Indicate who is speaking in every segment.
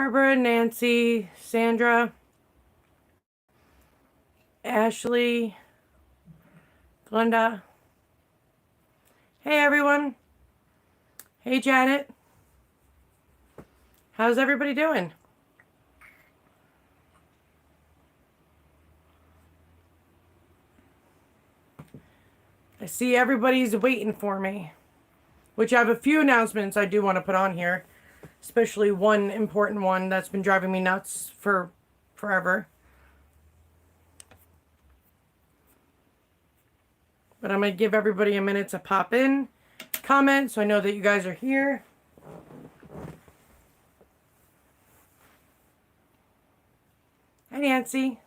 Speaker 1: Barbara, Nancy, Sandra, Ashley, Glenda. Hey everyone. Hey Janet. How's everybody doing? I see everybody's waiting for me, which I have a few announcements I do want to put on here, especially one important one that's been driving me nuts for forever. But I'm going to give everybody a minute to pop in, comment, so I know that you guys are here. Hi, Nancy.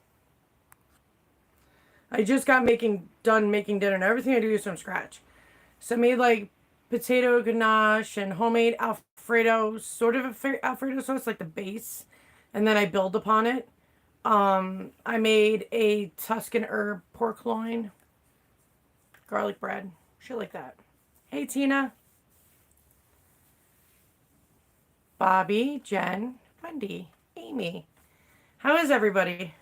Speaker 1: I just got done making dinner, and everything I do is from scratch. So I made like potato ganache and homemade Alfredo, sort of Alfredo sauce, like the base, and then I build upon it. I made a Tuscan herb pork loin, garlic bread, shit like that. Hey, Tina. Bobby, Jen, Wendy, Amy. How is everybody?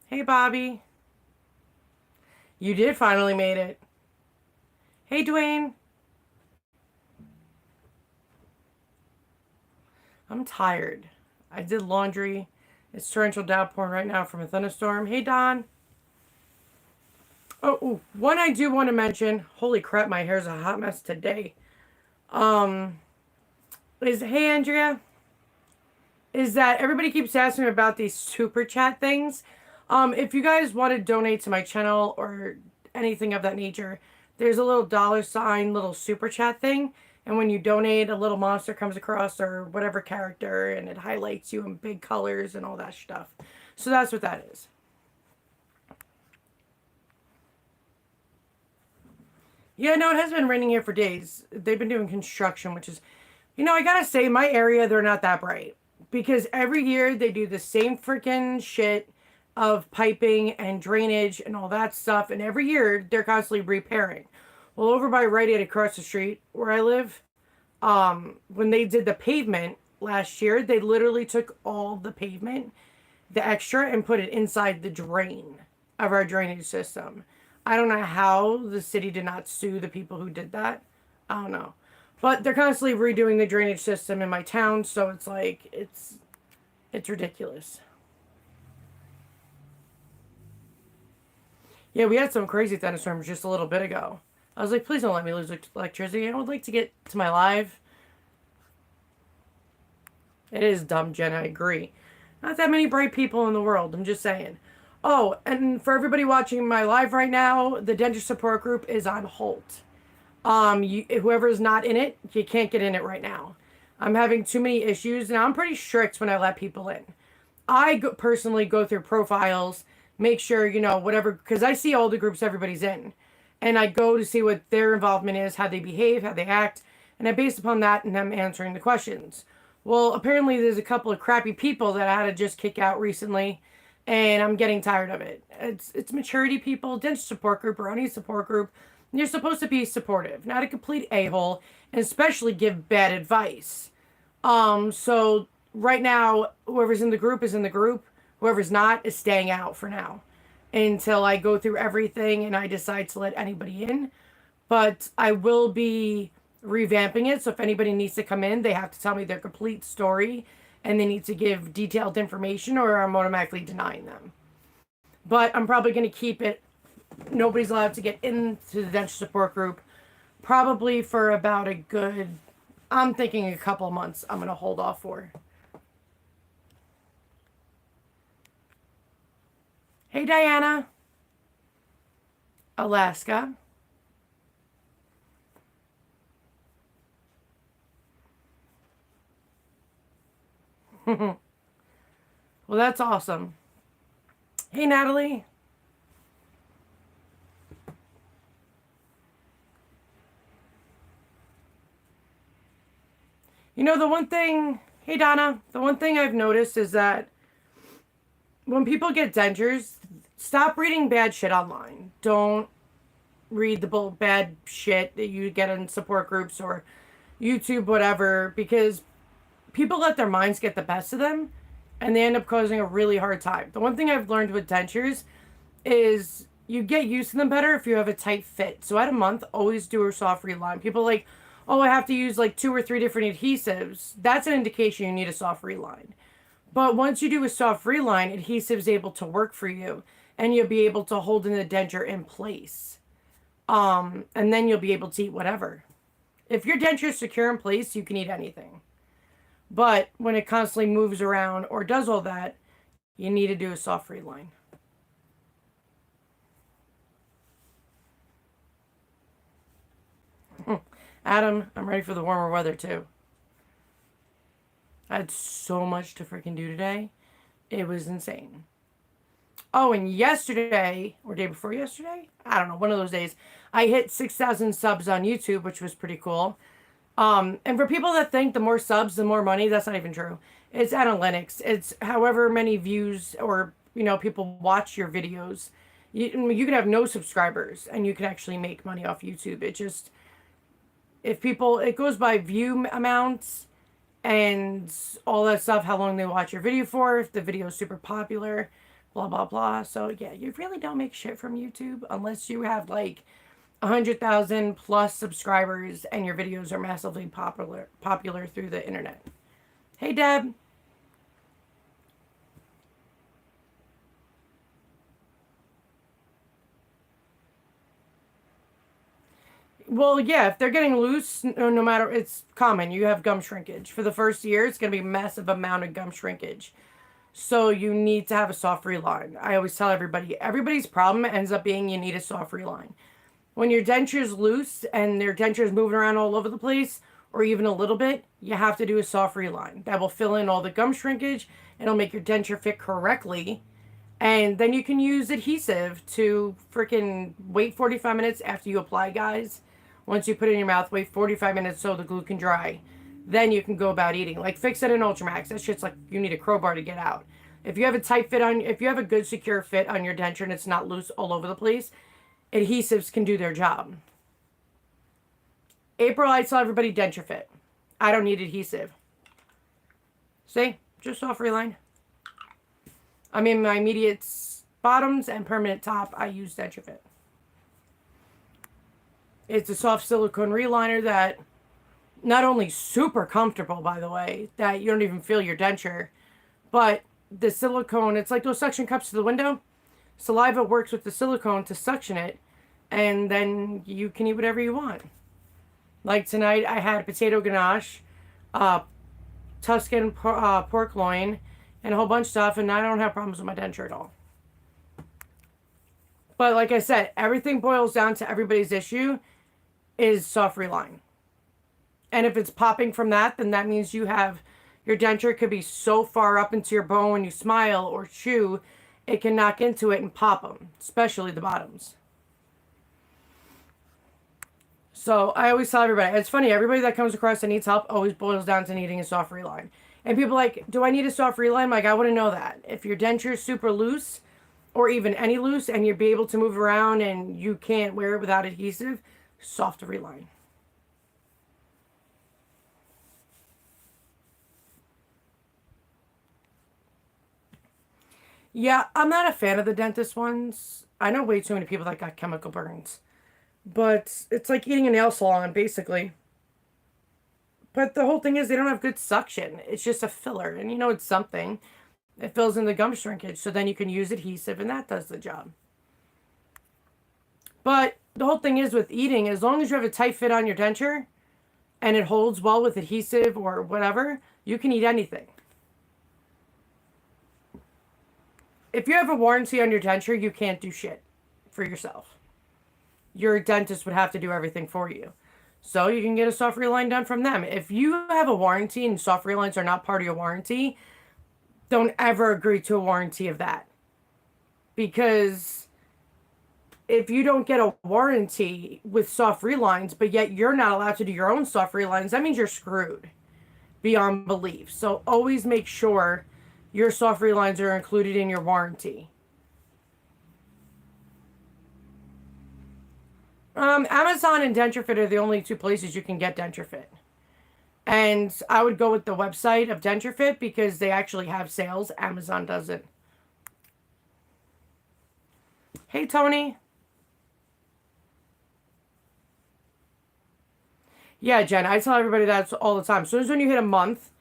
Speaker 1: Hey, Bobby. You did finally made it. Hey, Dwayne. I'm tired. I did laundry. It's torrential downpour right now from a thunderstorm. Hey, Don. Oh, one I do want to mention. Holy crap, my hair's a hot mess today. Hey, Andrea. Is that everybody keeps asking me about these super chat things. If you guys want to donate to my channel or anything of that nature, there's a little $ little super chat thing. And when you donate, a little monster comes across or whatever character, and it highlights you in big colors and all that stuff. So that's what that is. Yeah, no, it has been raining here for days. They've been doing construction, which is, I gotta say, my area, they're not that bright. Because every year they do the same freaking shit of piping and drainage and all that stuff. And every year they're constantly repairing. Well, over by Rite Aid across the street where I live, when they did the pavement last year, they literally took all the pavement, the extra, and put it inside the drain of our drainage system. I don't know how the city did not sue the people who did that. I don't know. But they're constantly redoing the drainage system in my town, so it's like, it's ridiculous. Yeah, we had some crazy thunderstorms just a little bit ago. I was like, please don't let me lose electricity. I would like to get to my live. It is dumb, Jen, I agree. Not that many bright people in the world, I'm just saying. Oh, and for everybody watching my live right now, the Dentures support group is on hold. Whoever's not in it, you can't get in it right now. I'm having too many issues. Now, I'm pretty strict when I let people in. Personally go through profiles, make sure, whatever, because I see all the groups everybody's in. And I go to see what their involvement is, how they behave, how they act, and I base upon that and them answering the questions. Well, apparently there's a couple of crappy people that I had to just kick out recently, and I'm getting tired of it. It's maturity people, Dentures support group, or any support group. You're supposed to be supportive, not a complete a-hole, and especially give bad advice. So right now, whoever's in the group is in the group. Whoever's not is staying out for now until I go through everything and I decide to let anybody in. But I will be revamping it, so if anybody needs to come in, they have to tell me their complete story, and they need to give detailed information, or I'm automatically denying them. But I'm probably going to keep it. Nobody's allowed to get into the Dentures support group probably for about a good, I'm thinking a couple of months I'm going to hold off for. Hey, Diana. Alaska. Well, that's awesome. Hey, Natalie. The one thing, hey Donna, the one thing I've noticed is that when people get dentures, stop reading bad shit online. Don't read the bad shit that you get in support groups or YouTube, whatever, because people let their minds get the best of them and they end up causing a really hard time. The one thing I've learned with dentures is you get used to them better if you have a tight fit. So at a month, always do a soft reline. People like, oh, I have to use like 2 or 3 different adhesives. That's an indication you need a soft reline. But once you do a soft reline, adhesive is able to work for you and you'll be able to hold in the denture in place. And then you'll be able to eat whatever. If your denture is secure in place, you can eat anything. But when it constantly moves around or does all that, you need to do a soft reline. Adam, I'm ready for the warmer weather too. I had so much to freaking do today. It was insane. Oh, and yesterday, or day before yesterday? I don't know, one of those days, I hit 6,000 subs on YouTube, which was pretty cool. And for people that think the more subs, the more money, that's not even true. It's analytics. It's however many views or, people watch your videos. You can have no subscribers and you can actually make money off YouTube. It just, it goes by view amounts and all that stuff, how long they watch your video for, if the video is super popular, blah, blah, blah. So yeah, you really don't make shit from YouTube unless you have like 100,000 plus subscribers and your videos are massively popular through the internet. Hey, Deb. Well, yeah, if they're getting loose, no matter, it's common. You have gum shrinkage. For the first year, it's going to be a massive amount of gum shrinkage. So you need to have a soft reline. I always tell everybody, everybody's problem ends up being you need a soft reline. When your denture's loose and their denture's moving around all over the place, or even a little bit, you have to do a soft reline. That will fill in all the gum shrinkage. It'll make your denture fit correctly. And then you can use adhesive to freaking wait 45 minutes after you apply, guys. Once you put it in your mouth, wait 45 minutes so the glue can dry. Then you can go about eating. Like, fix it in Ultramax. That shit's like you need a crowbar to get out. If you have a tight fit on, if you have a good secure fit on your denture and it's not loose all over the place, adhesives can do their job. April, I tell everybody denture fit. I don't need adhesive. See? Just soft reline. I mean, my immediate bottoms and permanent top, I use denture fit. It's a soft silicone reliner that not only super comfortable, by the way, that you don't even feel your denture, but the silicone, it's like those suction cups to the window. Saliva works with the silicone to suction it, and then you can eat whatever you want. Like tonight, I had potato ganache, Tuscan pork loin, and a whole bunch of stuff, and I don't have problems with my denture at all. But like I said, everything boils down to everybody's issue is soft reline. And if it's popping from that, then that means you have, your denture could be so far up into your bone when you smile or chew, it can knock into it and pop them, especially the bottoms. So I always tell everybody, it's funny, everybody that comes across and needs help always boils down to needing a soft reline. And people are like, do I need a soft reline? I'm like, I wouldn't know that. If your denture is super loose, or even any loose, and you'll be able to move around and you can't wear it without adhesive, soft reline. Yeah, I'm not a fan of the dentist ones. I know way too many people that got chemical burns. But it's like eating a nail salon, basically. But the whole thing is they don't have good suction. It's just a filler. And it's something. It fills in the gum shrinkage. So then you can use adhesive and that does the job. But the whole thing is with eating, as long as you have a tight fit on your denture and it holds well with adhesive or whatever, you can eat anything. If you have a warranty on your denture, you can't do shit for yourself. Your dentist would have to do everything for you. So you can get a soft reline done from them. If you have a warranty and soft relines are not part of your warranty, don't ever agree to a warranty of that. Because if you don't get a warranty with soft relines, but yet you're not allowed to do your own soft relines, that means you're screwed beyond belief. So always make sure your soft relines are included in your warranty. Amazon and Denture Fit are the only two places you can get Denture Fit. And I would go with the website of Denture Fit because they actually have sales. Amazon doesn't. Hey, Tony. Yeah, Jen, I tell everybody that all the time. As soon as when you hit a month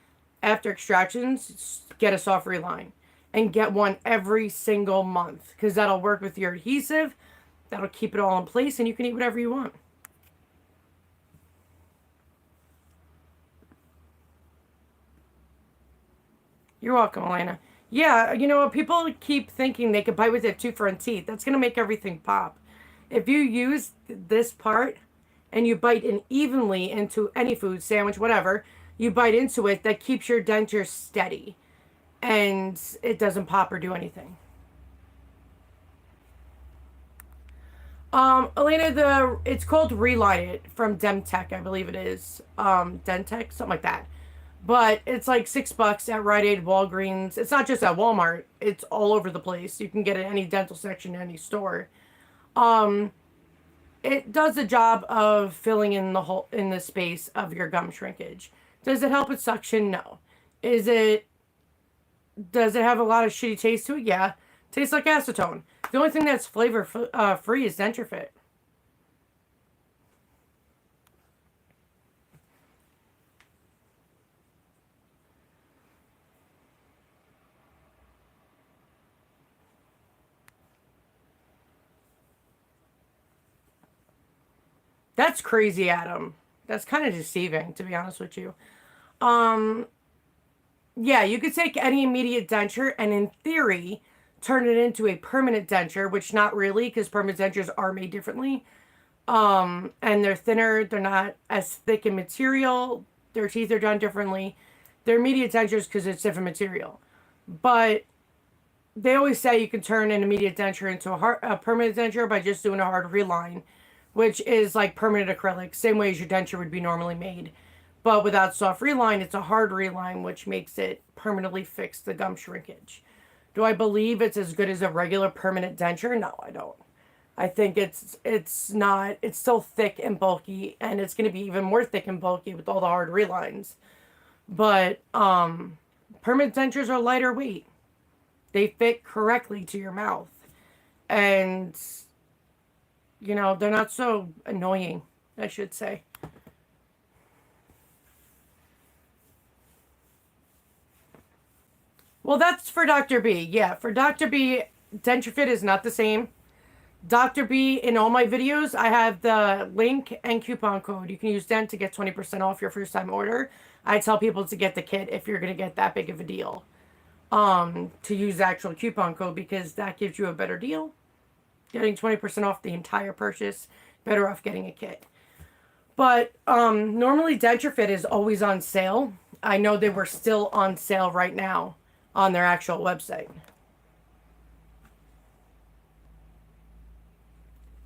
Speaker 1: after extractions, get a soft reline. And get one every single month. Because that'll work with your adhesive. That'll keep it all in place. And you can eat whatever you want. You're welcome, Elena. Yeah, you know, people keep thinking they could bite with their two front teeth. That's going to make everything pop. If you use this part and you bite in evenly into any food, sandwich, whatever, you bite into it, that keeps your denture steady. And it doesn't pop or do anything. Elena, it's called Reline It from Demtech, I believe it is. Dentech, something like that. But it's like $6 at Rite Aid, Walgreens. It's not just at Walmart. It's all over the place. You can get it in any dental section, any store. Um, it does the job of filling in the hole in the space of your gum shrinkage. Does it help with suction? No. Is it? Does it have a lot of shitty taste to it? Yeah. Tastes like acetone. The only thing that's flavor free is Denture Fit. That's crazy, Adam. That's kind of deceiving, to be honest with you. Um, yeah, you could take any immediate denture and, in theory, turn it into a permanent denture, which not really, because permanent dentures are made differently. And they're thinner. They're not as thick in material. Their teeth are done differently. They're immediate dentures because it's different material. But they always say you can turn an immediate denture into a permanent denture by just doing a hard reline, which is like permanent acrylic, same way as your denture would be normally made. But without soft reline, it's a hard reline, which makes it permanently fix the gum shrinkage. Do I believe it's as good as a regular permanent denture? No, I don't. I think it's still thick and bulky, and it's going to be even more thick and bulky with all the hard relines. But permanent dentures are lighter weight. They fit correctly to your mouth. And you know, they're not so annoying, I should say. Well, that's for Dr. B. Yeah, for Dr. B, Denture Fit is not the same. Dr. B, in all my videos, I have the link and coupon code. You can use Dent to get 20% off your first time order. I tell people to get the kit if you're going to get that big of a deal. To use the actual coupon code because that gives you a better deal. Getting 20% off the entire purchase, better off getting a kit. But normally Denture Fit is always on sale. I know they were still on sale right now on their actual website.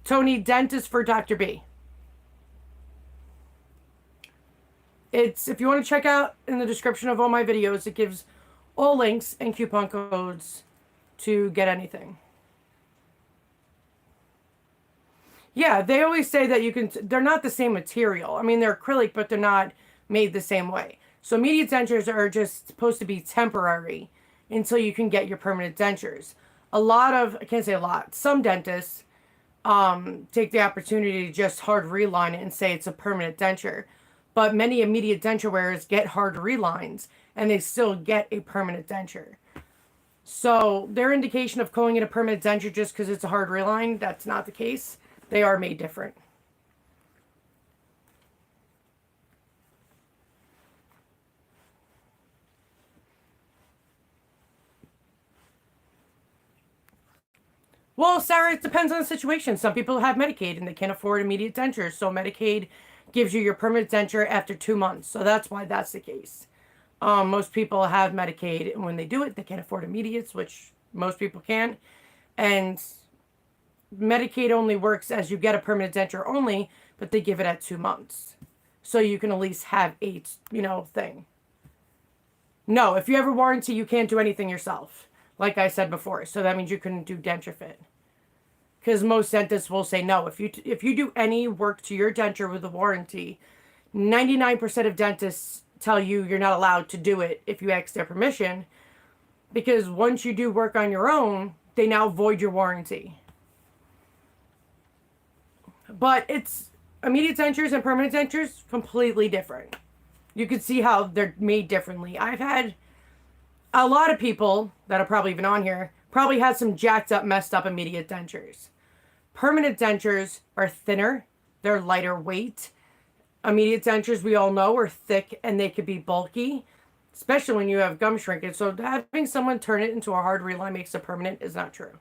Speaker 1: Tony, Dent is for Dr. B. It's, if you want to check out in the description of all my videos, it gives all links and coupon codes to get anything. Yeah, they always say that you can, they're not the same material. I mean, they're acrylic, but they're not made the same way. So immediate dentures are just supposed to be temporary until you can get your permanent dentures. A lot of, I can't say a lot, some dentists take the opportunity to just hard reline it and say it's a permanent denture. But many immediate denture wearers get hard relines and they still get a permanent denture. So their indication of calling it a permanent denture just because it's a hard reline, that's not the case. They are made different. Well, Sarah, it depends on the situation. Some people have Medicaid and they can't afford immediate dentures. So Medicaid gives you your permanent denture after 2 months. So that's why that's the case. Most people have Medicaid, and when they do it, they can't afford immediates, which most people can. And Medicaid only works as you get a permanent denture only, but they give it at 2 months. So you can at least have thing. No, if you have a warranty, you can't do anything yourself, like I said before. So that means you couldn't do Denture Fit. because most dentists will say no. If you do any work to your denture with a warranty, 99% of dentists tell you you're not allowed to do it if you ask their permission, because once you do work on your own, they now void your warranty. But it's immediate dentures and permanent dentures completely different. You can see how they're made differently. I've had a lot of people that are probably even on here probably had some jacked up, messed up immediate dentures. Permanent dentures are thinner, they're lighter weight. Immediate dentures, we all know, are thick and they could be bulky, especially when you have gum shrinkage. So having someone turn it into a hard reline makes it permanent is not true.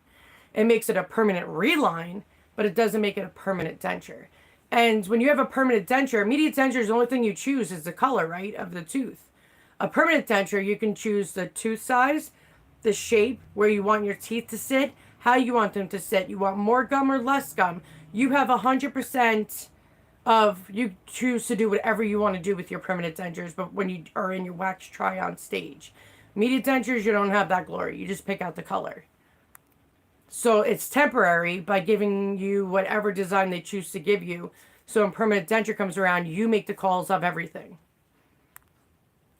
Speaker 1: It makes it a permanent reline, but it doesn't make it a permanent denture. And when you have a permanent denture, immediate denture is the only thing you choose is the color, right, of the tooth. A permanent denture, you can choose the tooth size, the shape, where you want your teeth to sit, how you want them to sit. You want more gum or less gum. You have 100% of, you choose to do whatever you want to do with your permanent dentures, but when you are in your wax try-on stage. Immediate dentures, you don't have that glory. You just pick out the color. So it's temporary by giving you whatever design they choose to give you. So when permanent denture comes around, you make the calls of everything.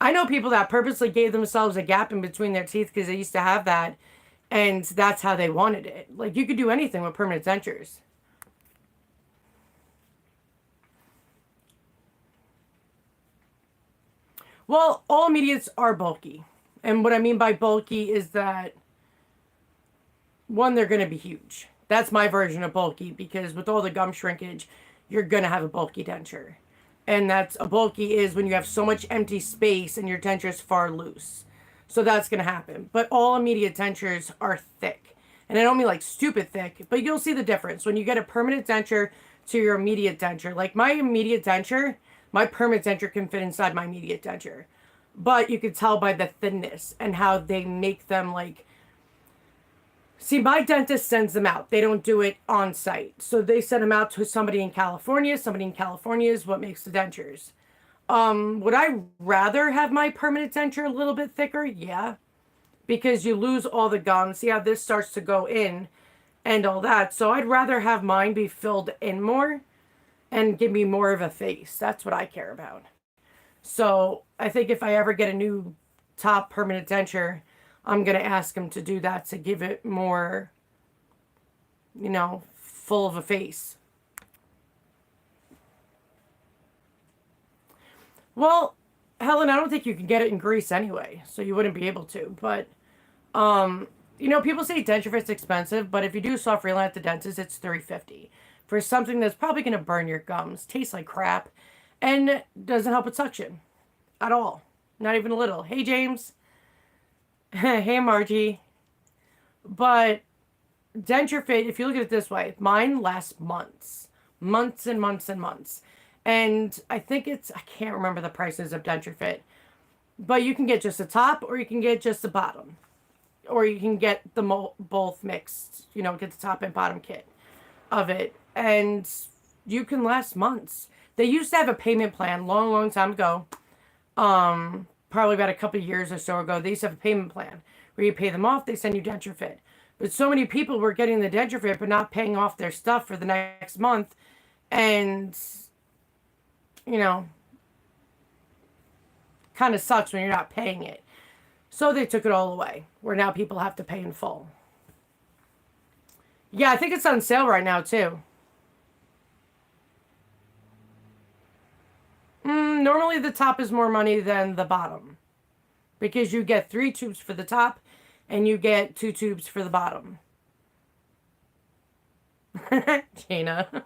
Speaker 1: I know people that purposely gave themselves a gap in between their teeth because they used to have that, and that's how they wanted it. Like, you could do anything with permanent dentures. Well, all immediates are bulky. And what I mean by bulky is that, one, they're going to be huge. That's my version of bulky, because with all the gum shrinkage, you're going to have a bulky denture. And that's a bulky is when you have so much empty space and your denture is far loose. So that's going to happen. But all immediate dentures are thick. And I don't mean like stupid thick, but you'll see the difference. When you get a permanent denture to your immediate denture, like my immediate denture, my permanent denture can fit inside my immediate denture. But you can tell by the thinness and how they make them like... See, my dentist sends them out. They don't do it on site. So they send them out to somebody in California. Somebody in California is what makes the dentures. Would I rather have my permanent denture a little bit thicker? Yeah. Because you lose all the gum. See how this starts to go in and all that. So I'd rather have mine be filled in more and give me more of a face. That's what I care about. So I think if I ever get a new top permanent denture, I'm going to ask him to do that to give it more, you know, full of a face. Well, Helen, I don't think you can get it in Greece anyway, so you wouldn't be able to. But, you know, people say denture fit's expensive, but if you do soft reline at the dentist, it's $3.50 for something that's probably going to burn your gums, tastes like crap, and doesn't help with suction at all. Not even a little. Hey, James. Hey, Margie. But denture fit, if you look at it this way, mine lasts months. Months and months and months. And I think it's, I can't remember the prices of denture fit. But you can get just the top or you can get just the bottom. Or you can get the both mixed. You know, get the top and bottom kit of it. And you can last months. They used to have a payment plan long, long time ago. Probably about a couple of years or so ago, they used to have a payment plan where you pay them off, they send you denture fit. But so many people were getting the denture fit but not paying off their stuff for the next month. And, you know, kind of sucks when you're not paying it. So they took it all away, where now people have to pay in full. Yeah, I think it's on sale right now, too. Normally the top is more money than the bottom. Because you get 3 tubes for the top and you get 2 tubes for the bottom. Jana.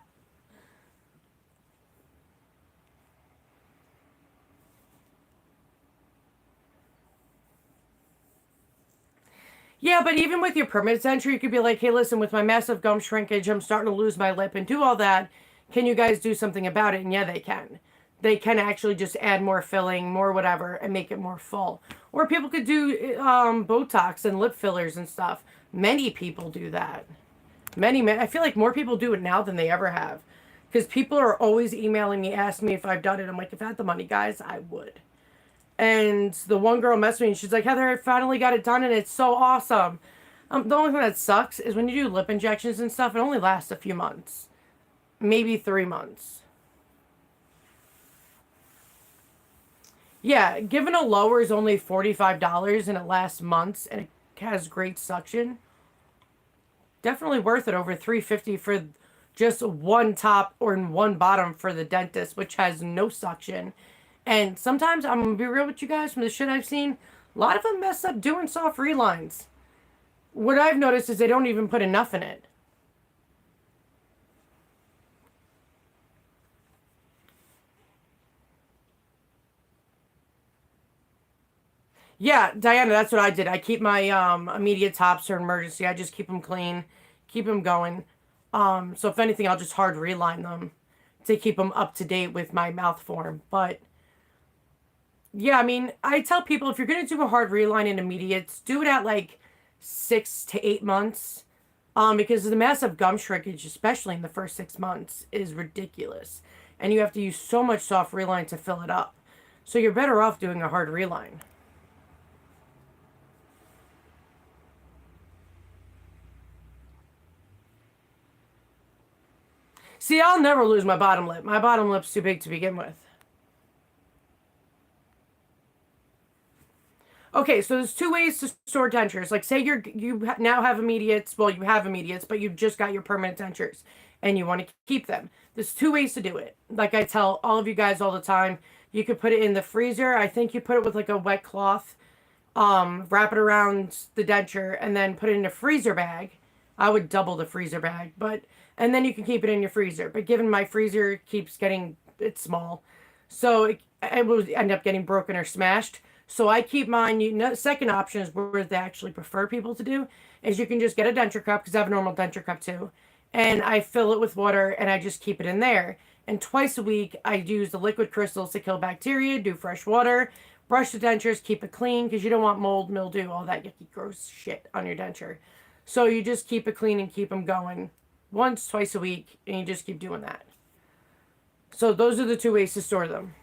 Speaker 1: Yeah, but even with your permanent denture, you could be like, hey, listen, with my massive gum shrinkage, I'm starting to lose my lip and do all that. Can you guys do something about it? And yeah, they can. They can actually just add more filling, more whatever, and make it more full. Or people could do Botox and lip fillers and stuff. Many people do that. I feel like more people do it now than they ever have. Because people are always emailing me, asking me if I've done it. I'm like, if I had the money, guys, I would. And the one girl messaged me, and she's like, Heather, I finally got it done, and it's so awesome. The only thing that sucks is when you do lip injections and stuff, it only lasts a few months. Maybe 3 months. Yeah, given a lower is only $45 and it lasts months and it has great suction. Definitely worth it over $350 for just one top or one bottom for the dentist, which has no suction. And sometimes, I'm going to be real with you guys, from the shit I've seen, a lot of them mess up doing soft relines. What I've noticed is they don't even put enough in it. Yeah, Diana, that's what I did. I keep my immediate tops for emergency. I just keep them clean, keep them going. So if anything, I'll just hard reline them to keep them up to date with my mouth form. But yeah, I mean, I tell people if you're gonna do a hard reline in immediates, do it at like 6 to 8 months. Because the massive gum shrinkage, especially in the first 6 months, is ridiculous. And you have to use so much soft reline to fill it up. So you're better off doing a hard reline. See, I'll never lose my bottom lip. My bottom lip's too big to begin with. Okay, so there's two ways to store dentures. Like, say now have immediates. Well, you have immediates, but you've just got your permanent dentures, and you want to keep them. There's two ways to do it. Like I tell all of you guys all the time, you could put it in the freezer. I think you put it with like a wet cloth, wrap it around the denture, and then put it in a freezer bag. I would double the freezer bag, and then you can keep it in your freezer. But given my freezer keeps getting, it's small, so it will end up getting broken or smashed. So I keep mine. Second option is where they actually prefer people to do is you can just get a denture cup, because I have a normal denture cup too, and I fill it with water and I just keep it in there. And twice a week I use the liquid crystals to kill bacteria, do fresh water, brush the dentures, keep it clean, because you don't want mold, mildew, all that yucky gross shit on your denture. So you just keep it clean and keep them going once, twice a week, and you just keep doing that. So those are the two ways to store them.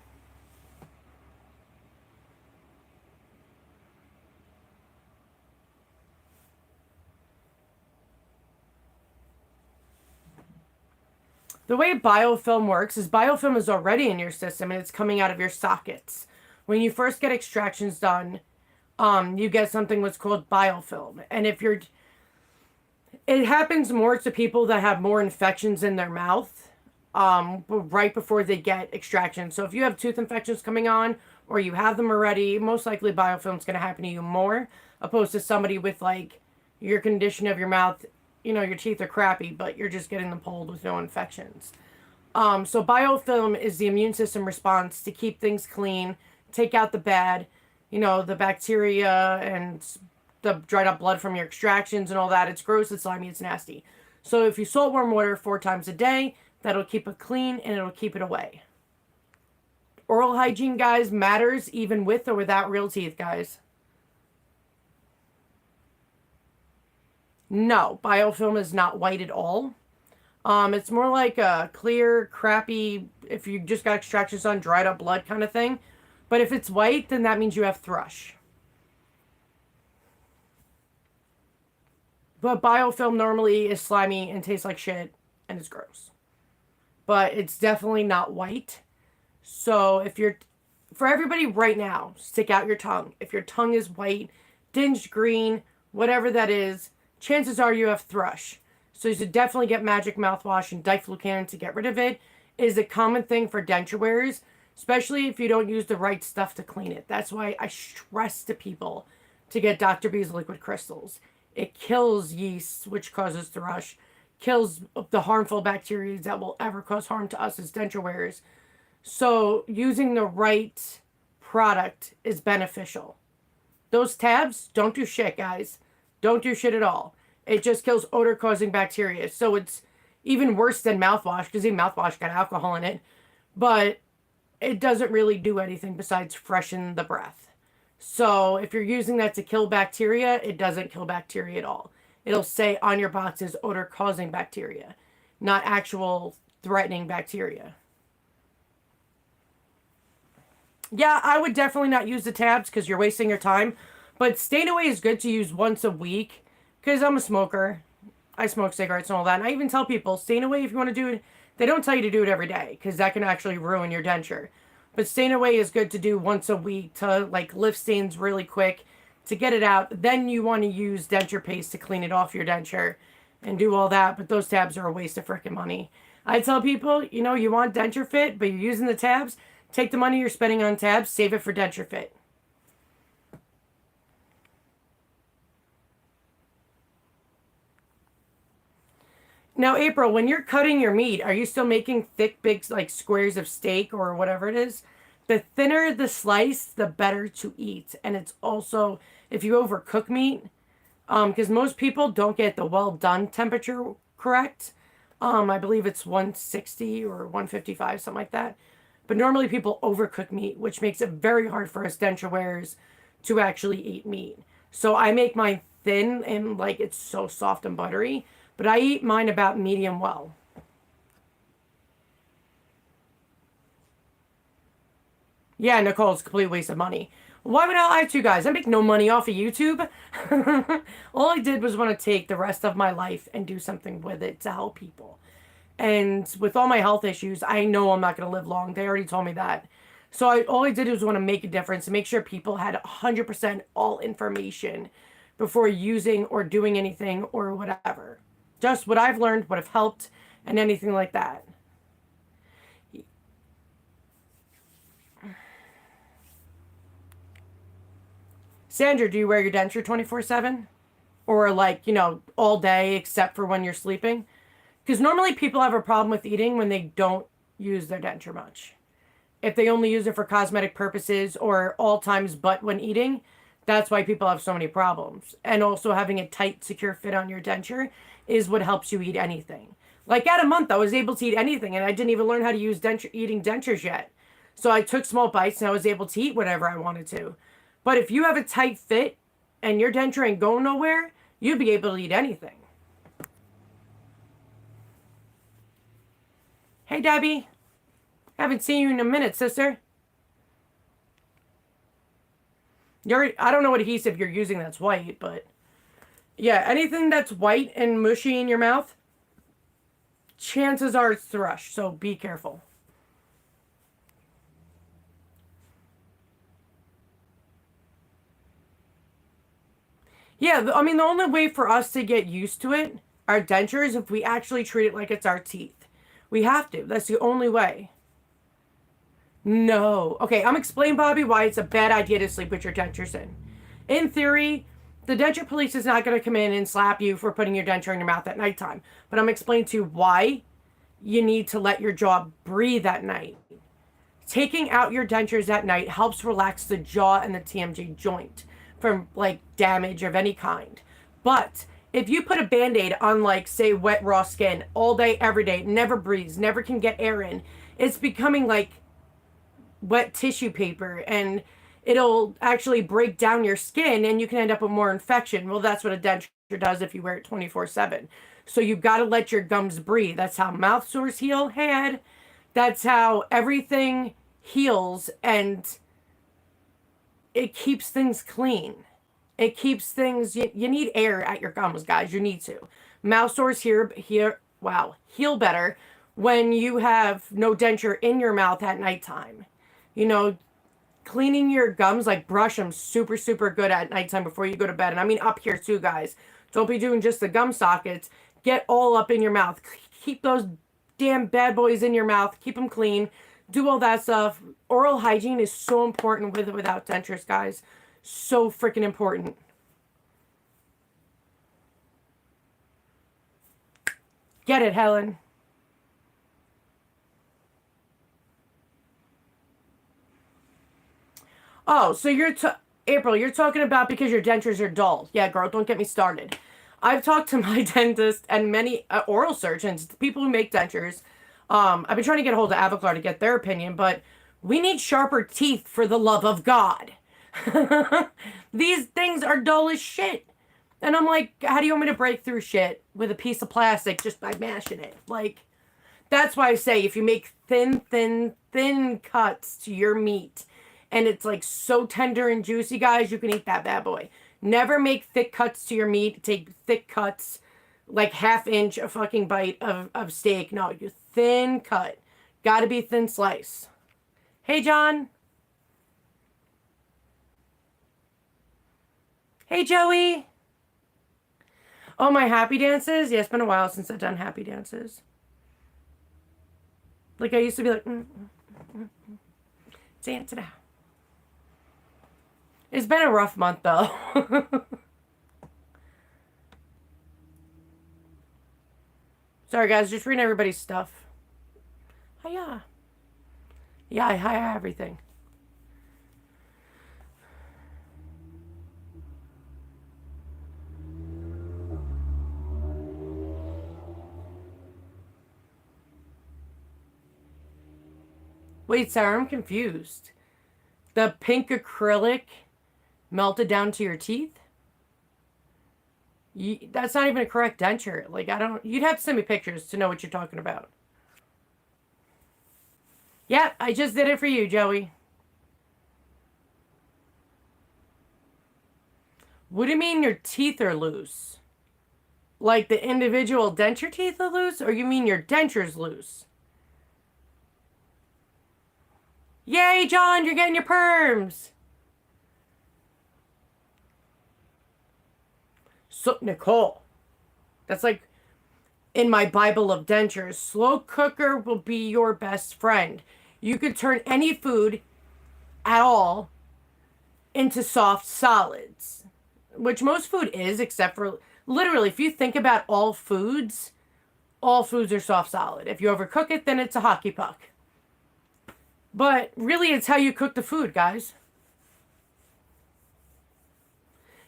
Speaker 1: The way biofilm works is biofilm is already in your system and it's coming out of your sockets. When you first get extractions done, you get something what's called biofilm. And it happens more to people that have more infections in their mouth, right before they get extraction. So if you have tooth infections coming on, or you have them already, most likely biofilm is going to happen to you more, opposed to somebody with like your condition of your mouth. Your teeth are crappy, but you're just getting them pulled with no infections. So biofilm is the immune system response to keep things clean, take out the bad, the bacteria and the dried up blood from your extractions and all that. It's gross, it's slimy, it's nasty. So if you salt warm water 4 times a day, that'll keep it clean and it'll keep it away. Oral hygiene, guys, matters even with or without real teeth, guys. No, biofilm is not white at all. It's more like a clear, crappy, if you just got extractions on, dried up blood kind of thing. But if it's white, then that means you have thrush. But biofilm normally is slimy and tastes like shit and it's gross. But it's definitely not white. So for everybody right now, stick out your tongue. If your tongue is white, tinged green, whatever that is, chances are you have thrush. So you should definitely get Magic mouthwash and diflucan to get rid of it. It is a common thing for denture wearers, especially if you don't use the right stuff to clean it. That's why I stress to people to get Dr. B's liquid crystals. It kills yeast, which causes thrush, kills the harmful bacteria that will ever cause harm to us as denture wearers. So using the right product is beneficial. Those tabs don't do shit, guys. Don't do shit at all. It just kills odor-causing bacteria. So it's even worse than mouthwash, because even mouthwash got alcohol in it. But it doesn't really do anything besides freshen the breath. So if you're using that to kill bacteria, it doesn't kill bacteria at all. It'll say on your boxes odor-causing bacteria, not actual threatening bacteria. Yeah, I would definitely not use the tabs because you're wasting your time. But Stay Away is good to use once a week Because I'm a smoker. I smoke cigarettes and all that. And I even tell people, staying away if you want to do it. They don't tell you to do it every day because that can actually ruin your denture. But staying away is good to do once a week to like lift stains really quick to get it out. Then you want to use denture paste to clean it off your denture and do all that. But those tabs are a waste of freaking money. I tell people, you know, you want denture fit, but you're using the tabs. Take the money you're spending on tabs, save it for denture fit. Now, April, when you're cutting your meat, are you still making thick, big, like squares of steak or whatever it is? The thinner the slice, the better to eat. And it's also, if you overcook meat, because most people don't get the well done temperature correct. I believe it's 160 or 155, something like that. But normally people overcook meat, which makes it very hard for us denture wearers to actually eat meat. So I make mine thin and like it's so soft and buttery. But I eat mine about medium well. Yeah, Nicole, it's a complete waste of money. Why would I lie to you guys? I make no money off of YouTube. All I did was want to take the rest of my life and do something with it to help people. And with all my health issues, I know I'm not going to live long. They already told me that. So all I did was want to make a difference and make sure people had 100% all information before using or doing anything or whatever. Just what I've learned, what have helped, and anything like that. Sandra, do you wear your denture 24/7? Or like, you know, all day except for when you're sleeping? Because normally people have a problem with eating when they don't use their denture much. If they only use it for cosmetic purposes or all times but when eating, that's why people have so many problems. And also having a tight, secure fit on your denture is what helps you eat anything. Like at a month, I was able to eat anything and I didn't even learn how to use eating dentures yet. So I took small bites and I was able to eat whatever I wanted to. But if you have a tight fit and your denture ain't going nowhere, you'd be able to eat anything. Hey, Debbie. Haven't seen you in a minute, sister. I don't know what adhesive you're using that's white, but yeah, anything that's white and mushy in your mouth, chances are it's thrush, so be careful. Yeah, I mean, the only way for us to get used to it, our dentures, if we actually treat it like it's our teeth. We have to. That's the only way. No. Okay, I'm explaining, Bobby, why it's a bad idea to sleep with your dentures in. In theory, the denture police is not going to come in and slap you for putting your denture in your mouth at nighttime. But I'm explaining to you why you need to let your jaw breathe at night. Taking out your dentures at night helps relax the jaw and the TMJ joint from like damage of any kind. But if you put a band-aid on like say wet raw skin all day every day, never breathes, never can get air in, it's becoming like wet tissue paper and it'll actually break down your skin and you can end up with more infection. Well, that's what a denture does if you wear it 24/7. So you've got to let your gums breathe. That's how mouth sores heal. Hey, Ed. That's how everything heals and it keeps things clean. It keeps things, you need air at your gums, guys. You need to. Mouth sores heal better when you have no denture in your mouth at nighttime. You know, cleaning your gums, like brush them super, super good at nighttime before you go to bed. And I mean up here too, guys. Don't be doing just the gum sockets. Get all up in your mouth. Keep those damn bad boys in your mouth. Keep them clean. Do all that stuff. Oral hygiene is so important with or without dentures, guys. So freaking important. Get it, Helen. Oh, so April, you're talking about because your dentures are dull. Yeah, girl, don't get me started. I've talked to my dentist and many oral surgeons, people who make dentures. I've been trying to get a hold of Avoclar to get their opinion, but we need sharper teeth for the love of God. These things are dull as shit. And I'm like, how do you want me to break through shit with a piece of plastic just by mashing it? Like, that's why I say if you make thin, thin, thin cuts to your meat and it's like so tender and juicy, guys, you can eat that bad boy. Never make thick cuts to your meat. Take thick cuts, like 1/2 inch a fucking bite of steak. No, you thin cut. Gotta be thin slice. Hey, John. Hey, Joey. Oh, my happy dances? Yeah, it's been a while since I've done happy dances. Like, I used to be like, dance it out. It's been a rough month, though. Sorry, guys. Just reading everybody's stuff. Hiya. Yeah, I hire everything. Wait, Sarah, I'm confused. The pink acrylic melted down to your teeth? That's not even a correct denture. Like, I don't... You'd have to send me pictures to know what you're talking about. Yep, I just did it for you, Joey. What do you mean your teeth are loose? Like the individual denture teeth are loose? Or you mean your denture's loose? Yay, John, you're getting your perms. So, Nicole, that's like in my Bible of dentures. Slow cooker will be your best friend. You could turn any food at all into soft solids, which most food is, except for literally, if you think about all foods are soft solid. If you overcook it, then it's a hockey puck. But really, it's how you cook the food, guys.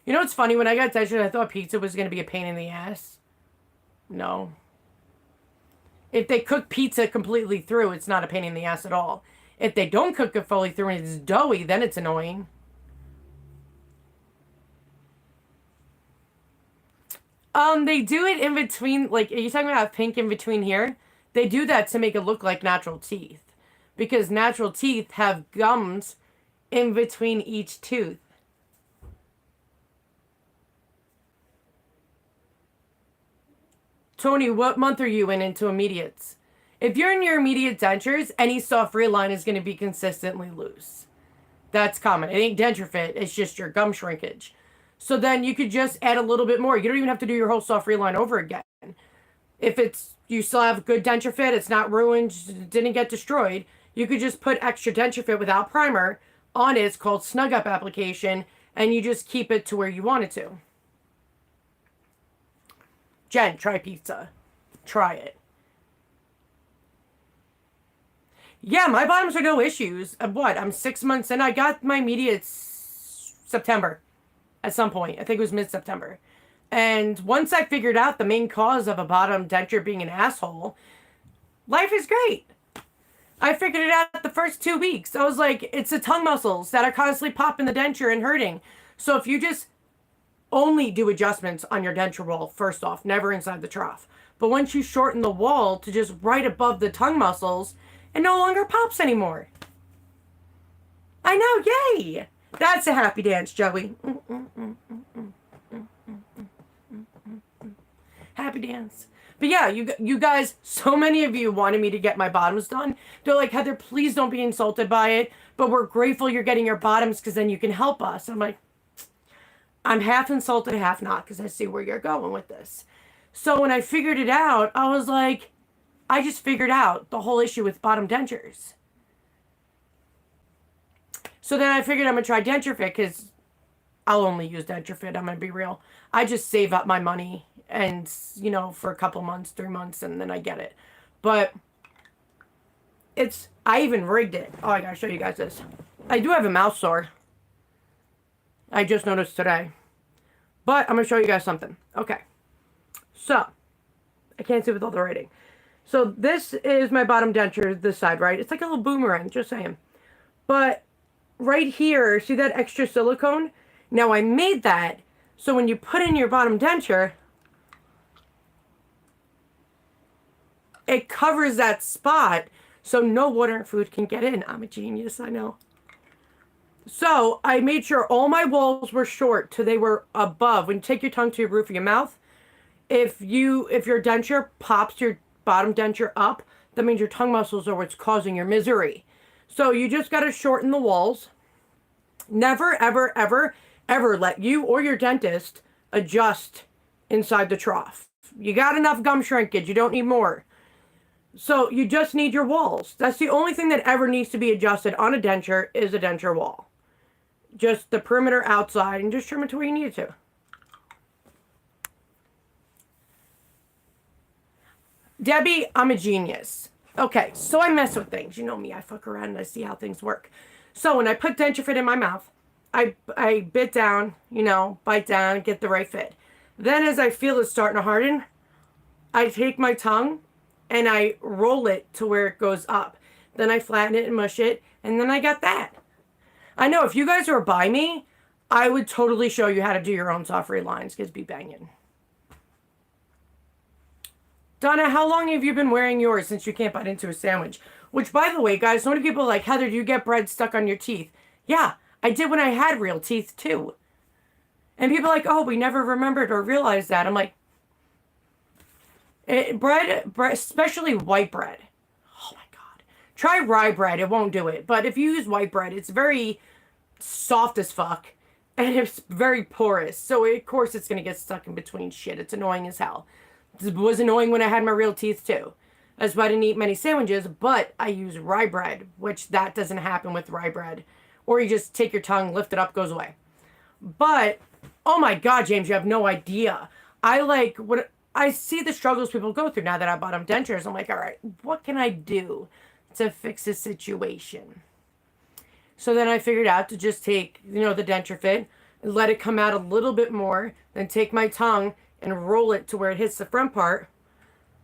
Speaker 1: You know what's funny? When I got dentures, I thought pizza was going to be a pain in the ass. No. If they cook pizza completely through, it's not a pain in the ass at all. If they don't cook it fully through and it's doughy, then it's annoying. They do it in between, like, are you talking about pink in between here? They do that to make it look like natural teeth. Because natural teeth have gums in between each tooth. Tony, what month are you in into immediates? If you're in your immediate dentures, any soft reline is going to be consistently loose. That's common. It ain't denture fit. It's just your gum shrinkage. So then you could just add a little bit more. You don't even have to do your whole soft reline over again. If it's you still have good denture fit, it's not ruined, didn't get destroyed, you could just put extra denture fit without primer on it. It's called snug up application, and you just keep it to where you want it to. Jen, try pizza. Try it. Yeah, my bottoms are no issues. What? I'm 6 months in. I got my immediate September at some point. I think it was mid-September. And once I figured out the main cause of a bottom denture being an asshole, life is great. I figured it out the first 2 weeks. I was like, it's the tongue muscles that are constantly popping the denture and hurting. So if you just only do adjustments on your denture wall, first off, never inside the trough. But once you shorten the wall to just right above the tongue muscles, it no longer pops anymore. I know, yay! That's a happy dance, Joey. Happy dance. But yeah, you guys, so many of you wanted me to get my bottoms done. They're like, Heather, please don't be insulted by it. But we're grateful you're getting your bottoms because then you can help us. I'm like, I'm half insulted, half not, because I see where you're going with this. So when I figured it out, I was like, I just figured out the whole issue with bottom dentures. So then I figured I'm going to try Denture Fit because I'll only use Denture Fit. I'm going to be real. I just save up my money and, you know, for a couple months, 3 months, and then I get it. But I even rigged it. Oh, I got to show you guys this. I do have a mouth sore. I just noticed today. But I'm going to show you guys something. Okay. So, I can't see with all the writing. So, this is my bottom denture, this side, right? It's like a little boomerang, just saying. But right here, see that extra silicone? Now, I made that so when you put in your bottom denture, it covers that spot so no water and food can get in. I'm a genius, I know. So I made sure all my walls were short till they were above. When you take your tongue to your roof of your mouth, if your denture pops your bottom denture up, that means your tongue muscles are what's causing your misery. So you just got to shorten the walls. Never, ever, ever, ever let you or your dentist adjust inside the trough. You got enough gum shrinkage. You don't need more. So you just need your walls. That's the only thing that ever needs to be adjusted on a denture is a denture wall. Just the perimeter outside, and just trim it to where you need it to. Debbie, I'm a genius. Okay, so I mess with things. You know me, I fuck around and I see how things work. So when I put denture fit in my mouth, I bit down, bite down, get the right fit. Then as I feel it starting to harden, I take my tongue and I roll it to where it goes up. Then I flatten it and mush it, and then I got that. I know if you guys were by me, I would totally show you how to do your own soft lines, because be banging. Donna, how long have you been wearing yours since you can't bite into a sandwich? Which, by the way, guys, so many people are like, Heather, do you get bread stuck on your teeth? Yeah, I did when I had real teeth, too. And people are like, oh, we never remembered or realized that. I'm like, bread, especially white bread. Oh, my God. Try rye bread. It won't do it. But if you use white bread, it's very soft as fuck. And it's very porous. So, of course, it's going to get stuck in between shit. It's annoying as hell. It was annoying when I had my real teeth too. That's why I didn't eat many sandwiches, but I use rye bread, which that doesn't happen with rye bread. Or you just take your tongue, lift it up, goes away. But, oh my God, James, you have no idea. I see the struggles people go through now that I bought them dentures. I'm like, all right, what can I do to fix this situation? So then I figured out to just take, the denture fit, and let it come out a little bit more, then take my tongue and roll it to where it hits the front part.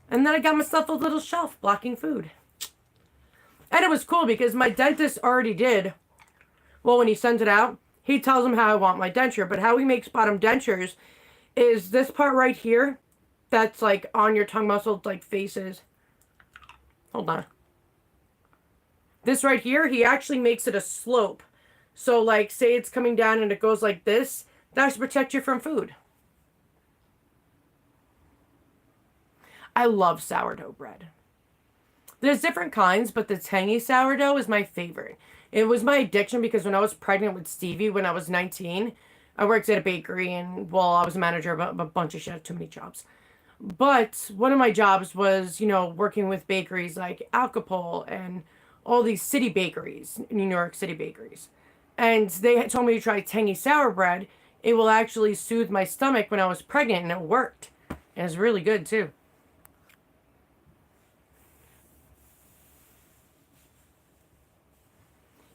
Speaker 1: And then I got myself a little shelf blocking food. And it was cool because my dentist already did. Well, when he sends it out, he tells them how I want my denture. But how he makes bottom dentures is this part right here that's like on your tongue muscle, like faces. Hold on. This right here, he actually makes it a slope. So like say it's coming down and it goes like this. That's to protect you from food. I love sourdough bread. There's different kinds, but the tangy sourdough is my favorite. It was my addiction because when I was pregnant with Stevie when I was 19, I worked at a bakery and, I was a manager of a bunch of shit, too many jobs. But one of my jobs was, working with bakeries like Alcapole and all these city bakeries, New York City bakeries. And they told me to try tangy sour bread. It will actually soothe my stomach when I was pregnant, and it worked. And it's really good, too.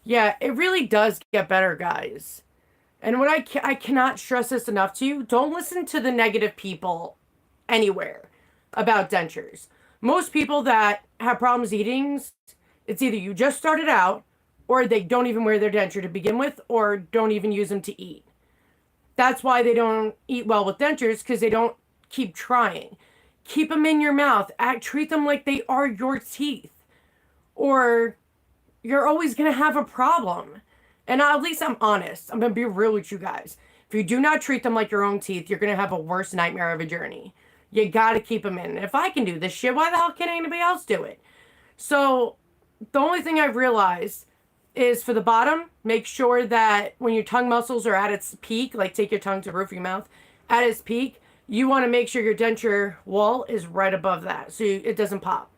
Speaker 1: Yeah, it really does get better, guys. And what I cannot stress this enough to you, don't listen to the negative people anywhere about dentures. Most people that have problems eating, it's either you just started out, or they don't even wear their denture to begin with, or don't even use them to eat. That's why they don't eat well with dentures, because they don't keep trying. Keep them in your mouth. Treat them like they are your teeth. Or you're always going to have a problem. And at least I'm honest. I'm going to be real with you guys. If you do not treat them like your own teeth, you're going to have a worse nightmare of a journey. You got to keep them in. And if I can do this shit, why the hell can't anybody else do it? So the only thing I've realized is for the bottom, make sure that when your tongue muscles are at its peak, like take your tongue to the roof of your mouth, at its peak, you want to make sure your denture wall is right above that so it doesn't pop.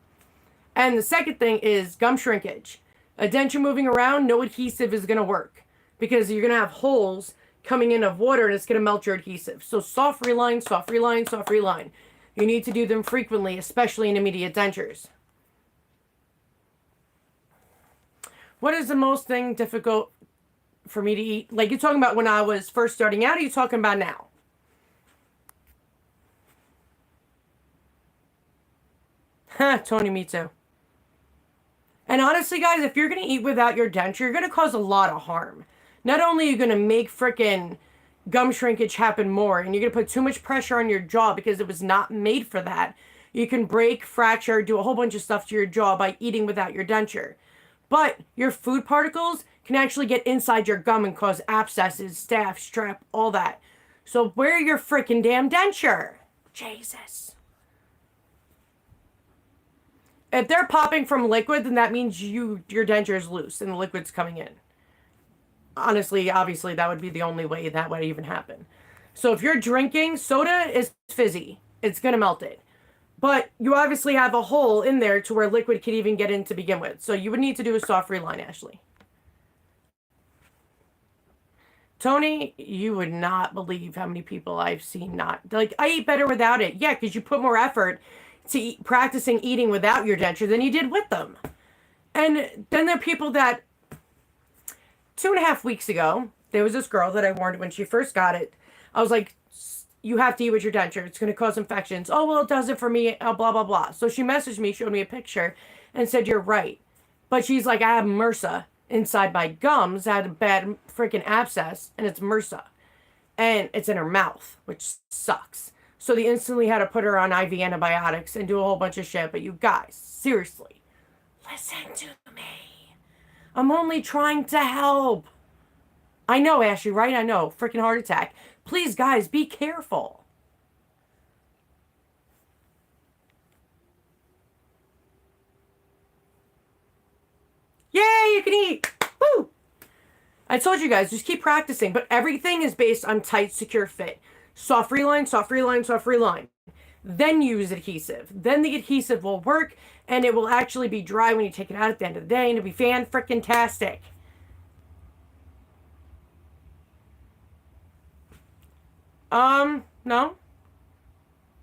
Speaker 1: And the second thing is gum shrinkage. A denture moving around, no adhesive is going to work because you're going to have holes coming in of water and it's going to melt your adhesive. So soft reline, soft reline, soft reline. You need to do them frequently, especially in immediate dentures. What is the most thing difficult for me to eat? Like you're talking about when I was first starting out, or are you talking about now? Tony, me too. And honestly, guys, if you're going to eat without your denture, you're going to cause a lot of harm. Not only are you going to make frickin' gum shrinkage happen more, and you're going to put too much pressure on your jaw because it was not made for that. You can break, fracture, do a whole bunch of stuff to your jaw by eating without your denture. But your food particles can actually get inside your gum and cause abscesses, staph, strep, all that. So wear your freaking damn denture. Jesus. If they're popping from liquid, then that means your denture is loose and the liquid's coming in. Honestly, obviously, that would be the only way that would even happen. So if you're drinking, soda is fizzy. It's going to melt it. But you obviously have a hole in there to where liquid could even get in to begin with. So you would need to do a soft reline, Ashley. Tony, you would not believe how many people I've seen not. Like, I eat better without it. Yeah, because you put more effort to practicing eating without your denture than you did with them. And then there are people that 2.5 weeks ago, there was this girl that I warned when she first got it. I was like, you have to eat with your denture. It's going to cause infections. Oh, well, it does it for me, blah, blah, blah. So she messaged me, showed me a picture, and said, you're right. But she's like, I have MRSA inside my gums. I had a bad freaking abscess, and it's MRSA. And it's in her mouth, which sucks. So they instantly had to put her on IV antibiotics and do a whole bunch of shit. But you guys, seriously, listen to me. I'm only trying to help. I know, Ashley, right? I know. Freaking heart attack. Please, guys, be careful. Yay, you can eat. Woo! I told you guys, just keep practicing. But everything is based on tight, secure fit. Soft reline, soft reline, soft reline. Then use adhesive. Then the adhesive will work, and it will actually be dry when you take it out at the end of the day, and it'll be fan-frickin-tastic. No.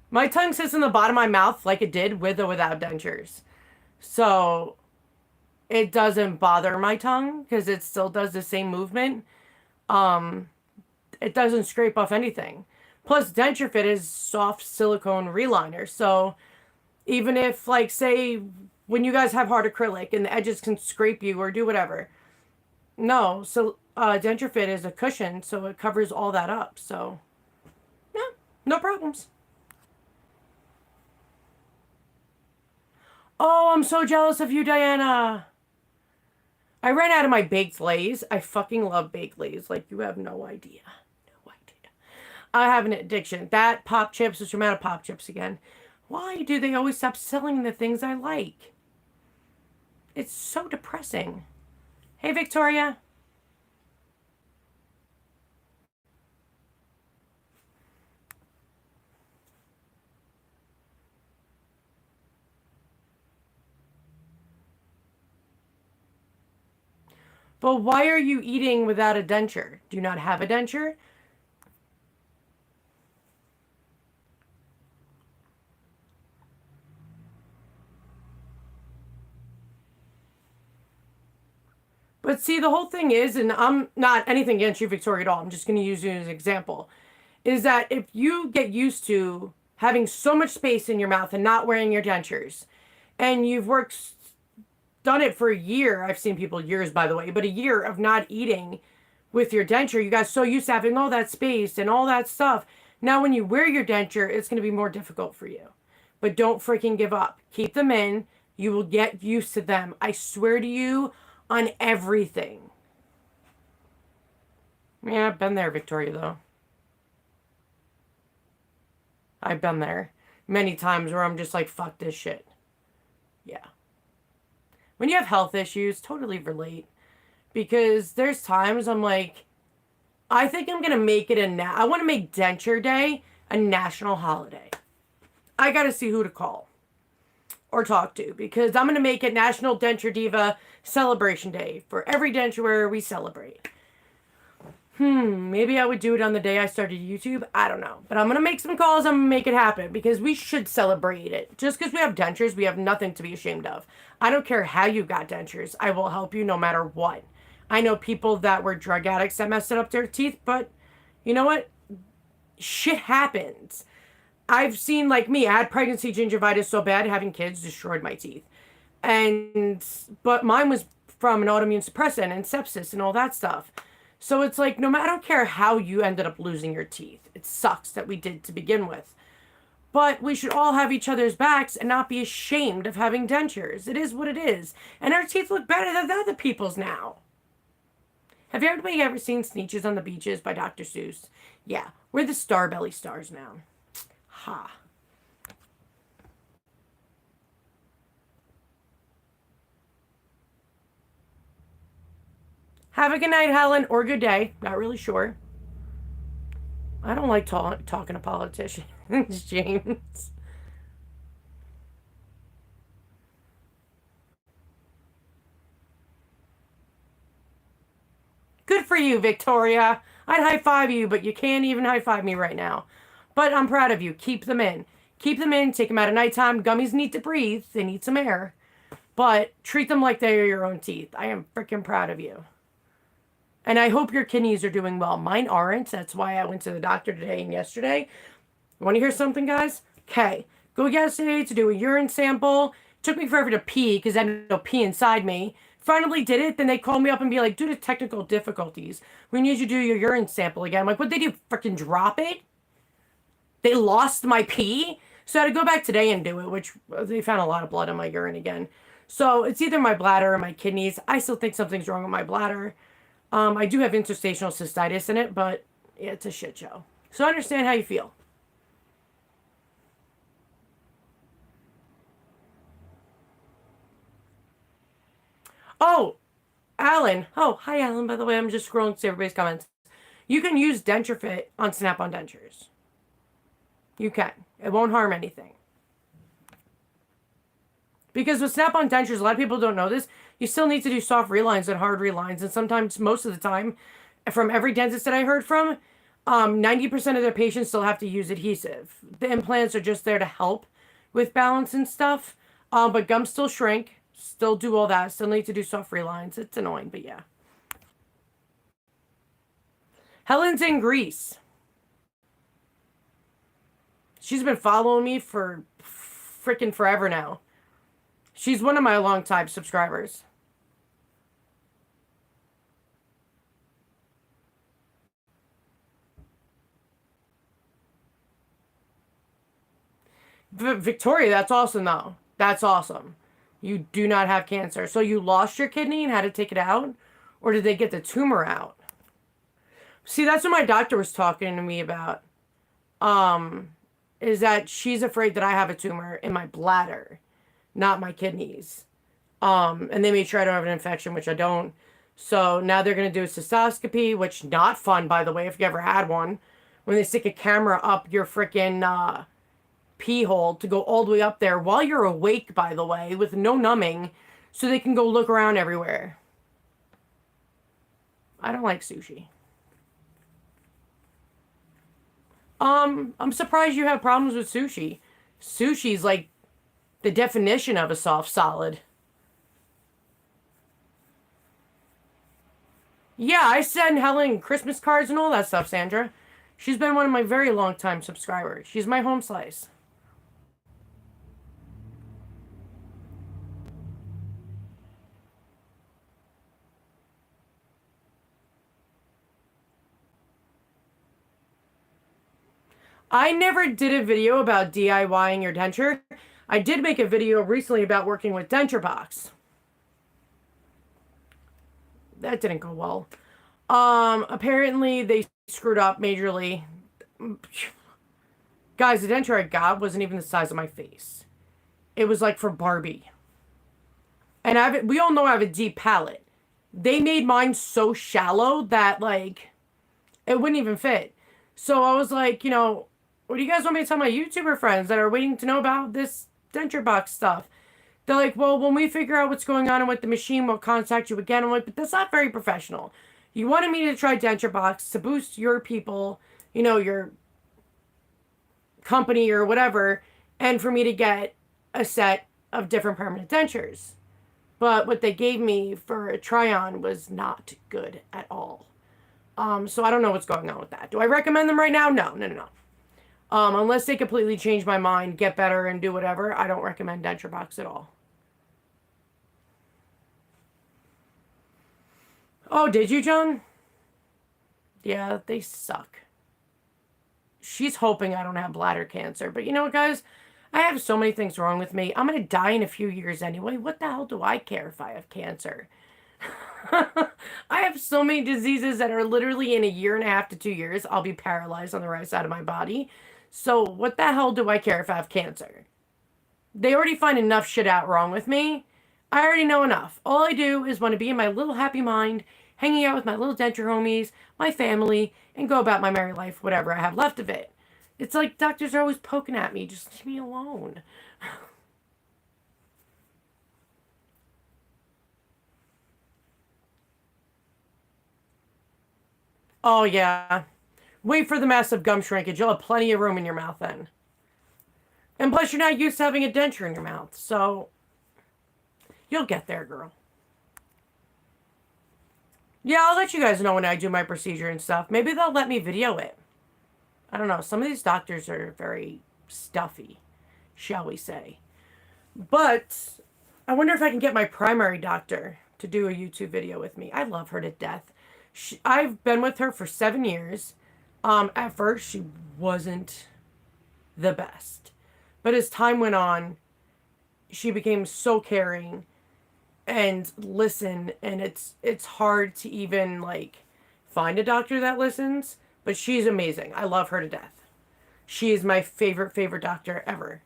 Speaker 1: My tongue sits in the bottom of my mouth like it did with or without dentures. So it doesn't bother my tongue because it still does the same movement. It doesn't scrape off anything. Plus, Denture Fit is soft silicone reliner. So even if, like, say, when you guys have hard acrylic and the edges can scrape you or do whatever. No, so Denture Fit is a cushion, so it covers all that up. So no problems. Oh, I'm so jealous of you, Diana. I ran out of my baked lays. I fucking love baked lays. Like, you have no idea. No idea. I have an addiction. That pop chips, which I'm out of pop chips again. Why do they always stop selling the things I like? It's so depressing. Hey, Victoria. But why are you eating without a denture? Do you not have a denture? But see, the whole thing is, and I'm not anything against you, Victoria, at all. I'm just going to use you as an example. Is that if you get used to having so much space in your mouth and not wearing your dentures, and you've done it for a year. I've seen people years, by the way, but a year of not eating with your denture. You guys so used to having all that space and all that stuff. Now, when you wear your denture, it's going to be more difficult for you. But don't freaking give up. Keep them in. You will get used to them. I swear to you on everything. Yeah, I've been there, Victoria, though. I've been there many times where I'm just like, fuck this shit. Yeah. When you have health issues, totally relate. Because there's times I'm like, I think I'm going to make it I want to make Denture Day a national holiday. I got to see who to call or talk to. Because I'm going to make it National Denture Diva Celebration Day. For every denture wearer, we celebrate. Maybe I would do it on the day I started YouTube. I don't know. But I'm going to make some calls. I'm going to make it happen. Because we should celebrate it. Just because we have dentures, we have nothing to be ashamed of. I don't care how you got dentures. I will help you no matter what. I know people that were drug addicts that messed up their teeth. But you know what? Shit happens. I've seen, like me, I had pregnancy gingivitis so bad, having kids destroyed my teeth. But mine was from an autoimmune suppressant and sepsis and all that stuff. So it's like, I don't care how you ended up losing your teeth. It sucks that we did to begin with. But we should all have each other's backs and not be ashamed of having dentures. It is what it is. And our teeth look better than other people's now. Have everybody ever seen Sneetches on the Beaches by Dr. Seuss? Yeah, we're the Starbelly stars now. Ha. Have a good night, Helen, or good day. Not really sure. I don't like talking to politicians, James. Good for you, Victoria. I'd high five you, but you can't even high five me right now. But I'm proud of you. Keep them in. Keep them in. Take them out at nighttime. Gummies need to breathe. They need some air. But treat them like they are your own teeth. I am freaking proud of you. And I hope your kidneys are doing well. Mine aren't. That's why I went to the doctor today and yesterday. You want to hear something, guys? Okay. Go yesterday to do a urine sample. Took me forever to pee because I had no pee inside me. Finally did it. Then they called me up and be like, due to technical difficulties, we need you to do your urine sample again. I'm like, what'd they do? Freaking drop it? They lost my pee? So I had to go back today and do it, which they found a lot of blood in my urine again. So it's either my bladder or my kidneys. I still think something's wrong with my bladder. I do have interstitial cystitis in it, but yeah, it's a shit show. So I understand how you feel. Oh, Alan. Oh, hi, Alan. By the way, I'm just scrolling to see everybody's comments. You can use Denture Fit on Snap-on dentures. You can. It won't harm anything. Because with Snap-on dentures, a lot of people don't know this, you still need to do soft relines and hard relines. And sometimes, most of the time, from every dentist that I heard from, 90% of their patients still have to use adhesive. The implants are just there to help with balance and stuff. But gums still shrink, still do all that, still need to do soft relines. It's annoying, but yeah. Helen's in Greece. She's been following me for freaking forever now. She's one of my longtime subscribers. Victoria, that's awesome though. That's awesome. You do not have cancer. So you lost your kidney and had to take it out? Or did they get the tumor out? See, that's what my doctor was talking to me about. Is that she's afraid that I have a tumor in my bladder, not my kidneys. And they made sure I don't have an infection, which I don't. So now they're going to do a cystoscopy, which not fun, by the way, if you ever had one. When they stick a camera up your freaking pee hole to go all the way up there while you're awake, by the way, with no numbing, so they can go look around everywhere. I don't like sushi. I'm surprised you have problems with sushi. Sushi's like the definition of a soft solid. Yeah, I send Helen Christmas cards and all that stuff, Sandra. She's been one of my very long time subscribers. She's my home slice. I never did a video about DIYing your denture. I did make a video recently about working with Denture Box. That didn't go well. Apparently they screwed up majorly. Guys, the denture I got wasn't even the size of my face. It was like for Barbie. And we all know I have a deep palate. They made mine so shallow that, like, it wouldn't even fit. So I was like, what do you guys want me to tell my YouTuber friends that are waiting to know about this denture box stuff? They're like, well, when we figure out what's going on with the machine, we'll contact you again. I'm like, but that's not very professional. You wanted me to try denture box to boost your people, your company or whatever, and for me to get a set of different permanent dentures. But what they gave me for a try-on was not good at all. So I don't know what's going on with that. Do I recommend them right now? No. Unless they completely change my mind, get better, and do whatever, I don't recommend Denture Box at all. Oh, did you, John? Yeah, they suck. she's hoping I don't have bladder cancer. But you know what, guys? I have so many things wrong with me. I'm going to die in a few years anyway. What the hell do I care if I have cancer? I have so many diseases that are literally in a year and a half to 2 years. I'll be paralyzed on the right side of my body. So what the hell do I care if I have cancer? They already find enough shit out wrong with me. I already know enough. All I do is want to be in my little happy mind, hanging out with my little denture homies, my family, and go about my merry life, whatever I have left of it. It's like doctors are always poking at me. Just leave me alone. Oh, yeah. Wait for the massive gum shrinkage. You'll have plenty of room in your mouth then. And plus, you're not used to having a denture in your mouth. So, you'll get there, girl. Yeah, I'll let you guys know when I do my procedure and stuff. Maybe they'll let me video it. I don't know. Some of these doctors are very stuffy, shall we say. But I wonder if I can get my primary doctor to do a YouTube video with me. I love her to death. I've been with her for 7 years. At first, she wasn't the best. But as time went on, she became so caring and listen. And it's hard to even, like, find a doctor that listens. But she's amazing. I love her to death. She is my favorite doctor ever.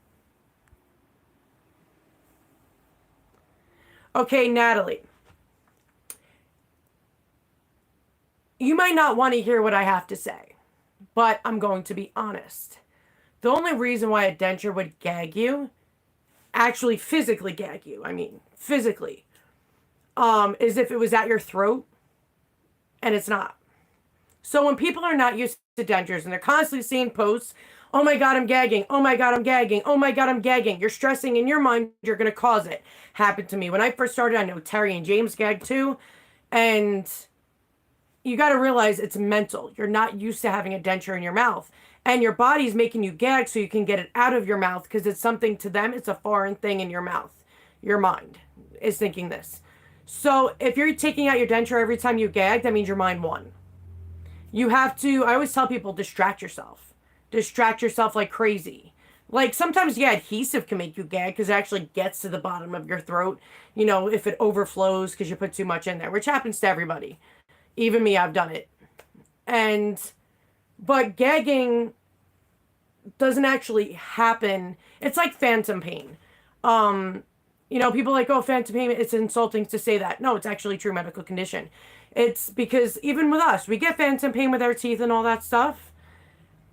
Speaker 1: Okay, Natalie. You might not want to hear what I have to say, but I'm going to be honest. The only reason why a denture would gag you, actually physically gag you, physically, is if it was at your throat, and it's not. So when people are not used to dentures and they're constantly seeing posts, oh my God, I'm gagging. Oh my God, I'm gagging. Oh my God, I'm gagging. You're stressing in your mind, you're going to cause it. Happened to me. When I first started, I know Terry and James gagged too. And you got to realize it's mental. You're not used to having a denture in your mouth. And your body's making you gag so you can get it out of your mouth because it's something to them. It's a foreign thing in your mouth. Your mind is thinking this. So if you're taking out your denture every time you gag, that means your mind won. You have to, I always tell people, distract yourself. Distract yourself like crazy. Like sometimes, yeah, adhesive can make you gag because it actually gets to the bottom of your throat. You know, if it overflows because you put too much in there, which happens to everybody. Even me, I've done it. But gagging doesn't actually happen. It's like phantom pain. You know, people are like, oh, phantom pain, it's insulting to say that. No, it's actually a true medical condition. It's because even with us, we get phantom pain with our teeth and all that stuff.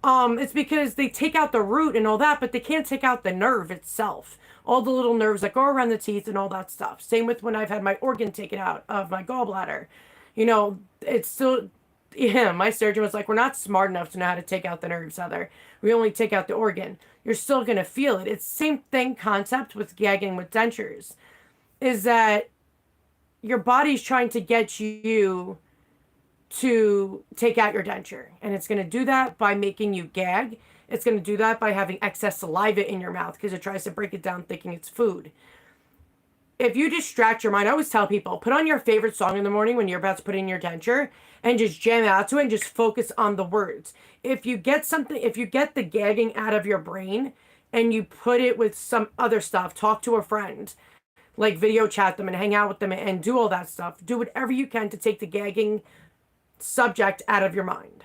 Speaker 1: It's because they take out the root and all that, but they can't take out the nerve itself. All the little nerves that go around the teeth and all that stuff. Same with when I've had my organ taken out of my gallbladder. You know, it's still, yeah, my surgeon was like, we're not smart enough to know how to take out the nerves, Heather. We only take out the organ. You're still going to feel it. It's the same thing concept with gagging with dentures. Is that your body's trying to get you to take out your denture. And it's going to do that by making you gag. It's going to do that by having excess saliva in your mouth because it tries to break it down thinking it's food. If you distract your mind, I always tell people, put on your favorite song in the morning when you're about to put in your denture and just jam out to it and just focus on the words. If you get the gagging out of your brain and you put it with some other stuff, talk to a friend, like video chat them and hang out with them and do all that stuff. Do whatever you can to take the gagging subject out of your mind.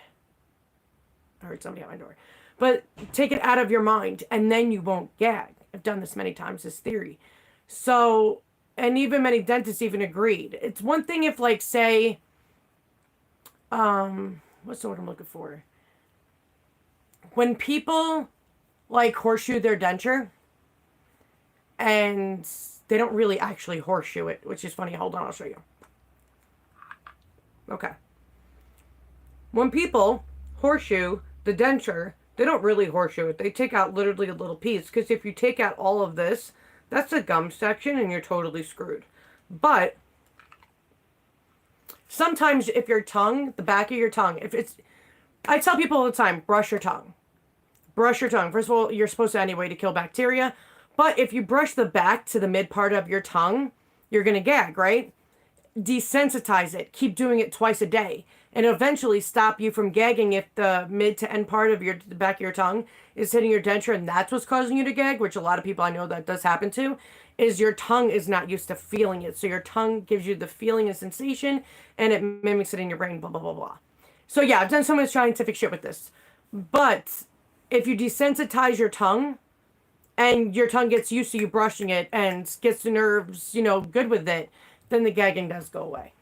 Speaker 1: I heard somebody at my door. But take it out of your mind and then you won't gag. I've done this many times, this theory. So, and even many dentists even agreed. It's one thing if, like, say, what's the word I'm looking for? When people, like, horseshoe their denture, and they don't really actually horseshoe it, which is funny. Hold on, I'll show you. Okay. When people horseshoe the denture, they don't really horseshoe it. They take out literally a little piece, because if you take out all of this, that's the gum section and you're totally screwed. But sometimes if your tongue, the back of your tongue, I tell people all the time, brush your tongue. Brush your tongue. First of all, you're supposed to anyway to kill bacteria. But if you brush the back to the mid part of your tongue, you're going to gag, right? Desensitize it. Keep doing it twice a day. and eventually stop you from gagging if the mid to end part of the back of your tongue is hitting your denture, and that's what's causing you to gag, which a lot of people I know that does happen to, is your tongue is not used to feeling it. So your tongue gives you the feeling and sensation, and it mimics it in your brain, blah, blah, blah, blah. So yeah, I've done so much scientific shit with this. But if you desensitize your tongue, and your tongue gets used to you brushing it and gets the nerves, good with it, then the gagging does go away.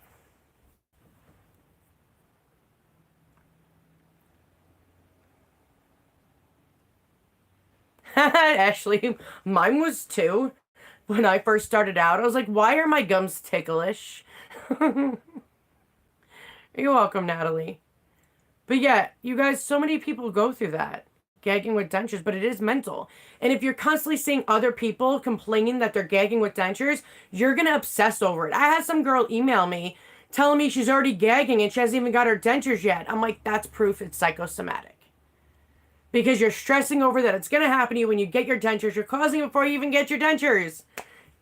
Speaker 1: Actually, mine was too. When I first started out, I was like, why are my gums ticklish? You're welcome, Natalie. But yeah, you guys, so many people go through that, gagging with dentures, but it is mental. And if you're constantly seeing other people complaining that they're gagging with dentures, you're going to obsess over it. I had some girl email me telling me she's already gagging and she hasn't even got her dentures yet. I'm like, that's proof it's psychosomatic. Because you're stressing over that it's going to happen to you when you get your dentures. You're causing it before you even get your dentures.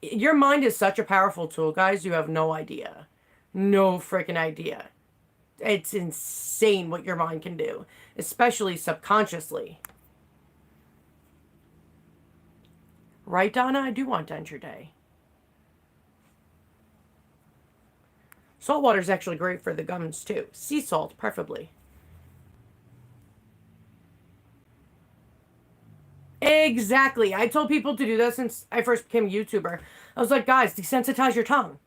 Speaker 1: Your mind is such a powerful tool, guys. You have no idea. No freaking idea. It's insane what your mind can do, especially subconsciously. Right, Donna? I do want denture day. Salt water is actually great for the gums, too. Sea salt, preferably. Exactly. I told people to do that since I first became a YouTuber. I was like, guys, desensitize your tongue.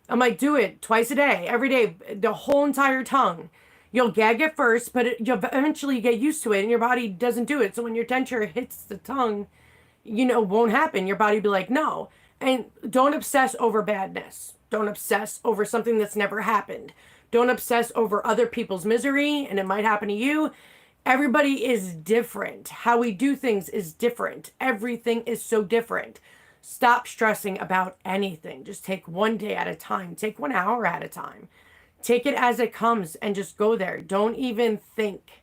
Speaker 1: I might do it twice a day, every day, the whole entire tongue. You'll gag at first, but you'll eventually get used to it, and your body doesn't do it. So when your denture hits the tongue, won't happen. Your body will be like, no. And don't obsess over badness. Don't obsess over something that's never happened. Don't obsess over other people's misery, and it might happen to you. Everybody is different. How we do things is different. Everything is so different. Stop stressing about anything. Just take one day at a time. Take 1 hour at a time. Take it as it comes and just go there. Don't even think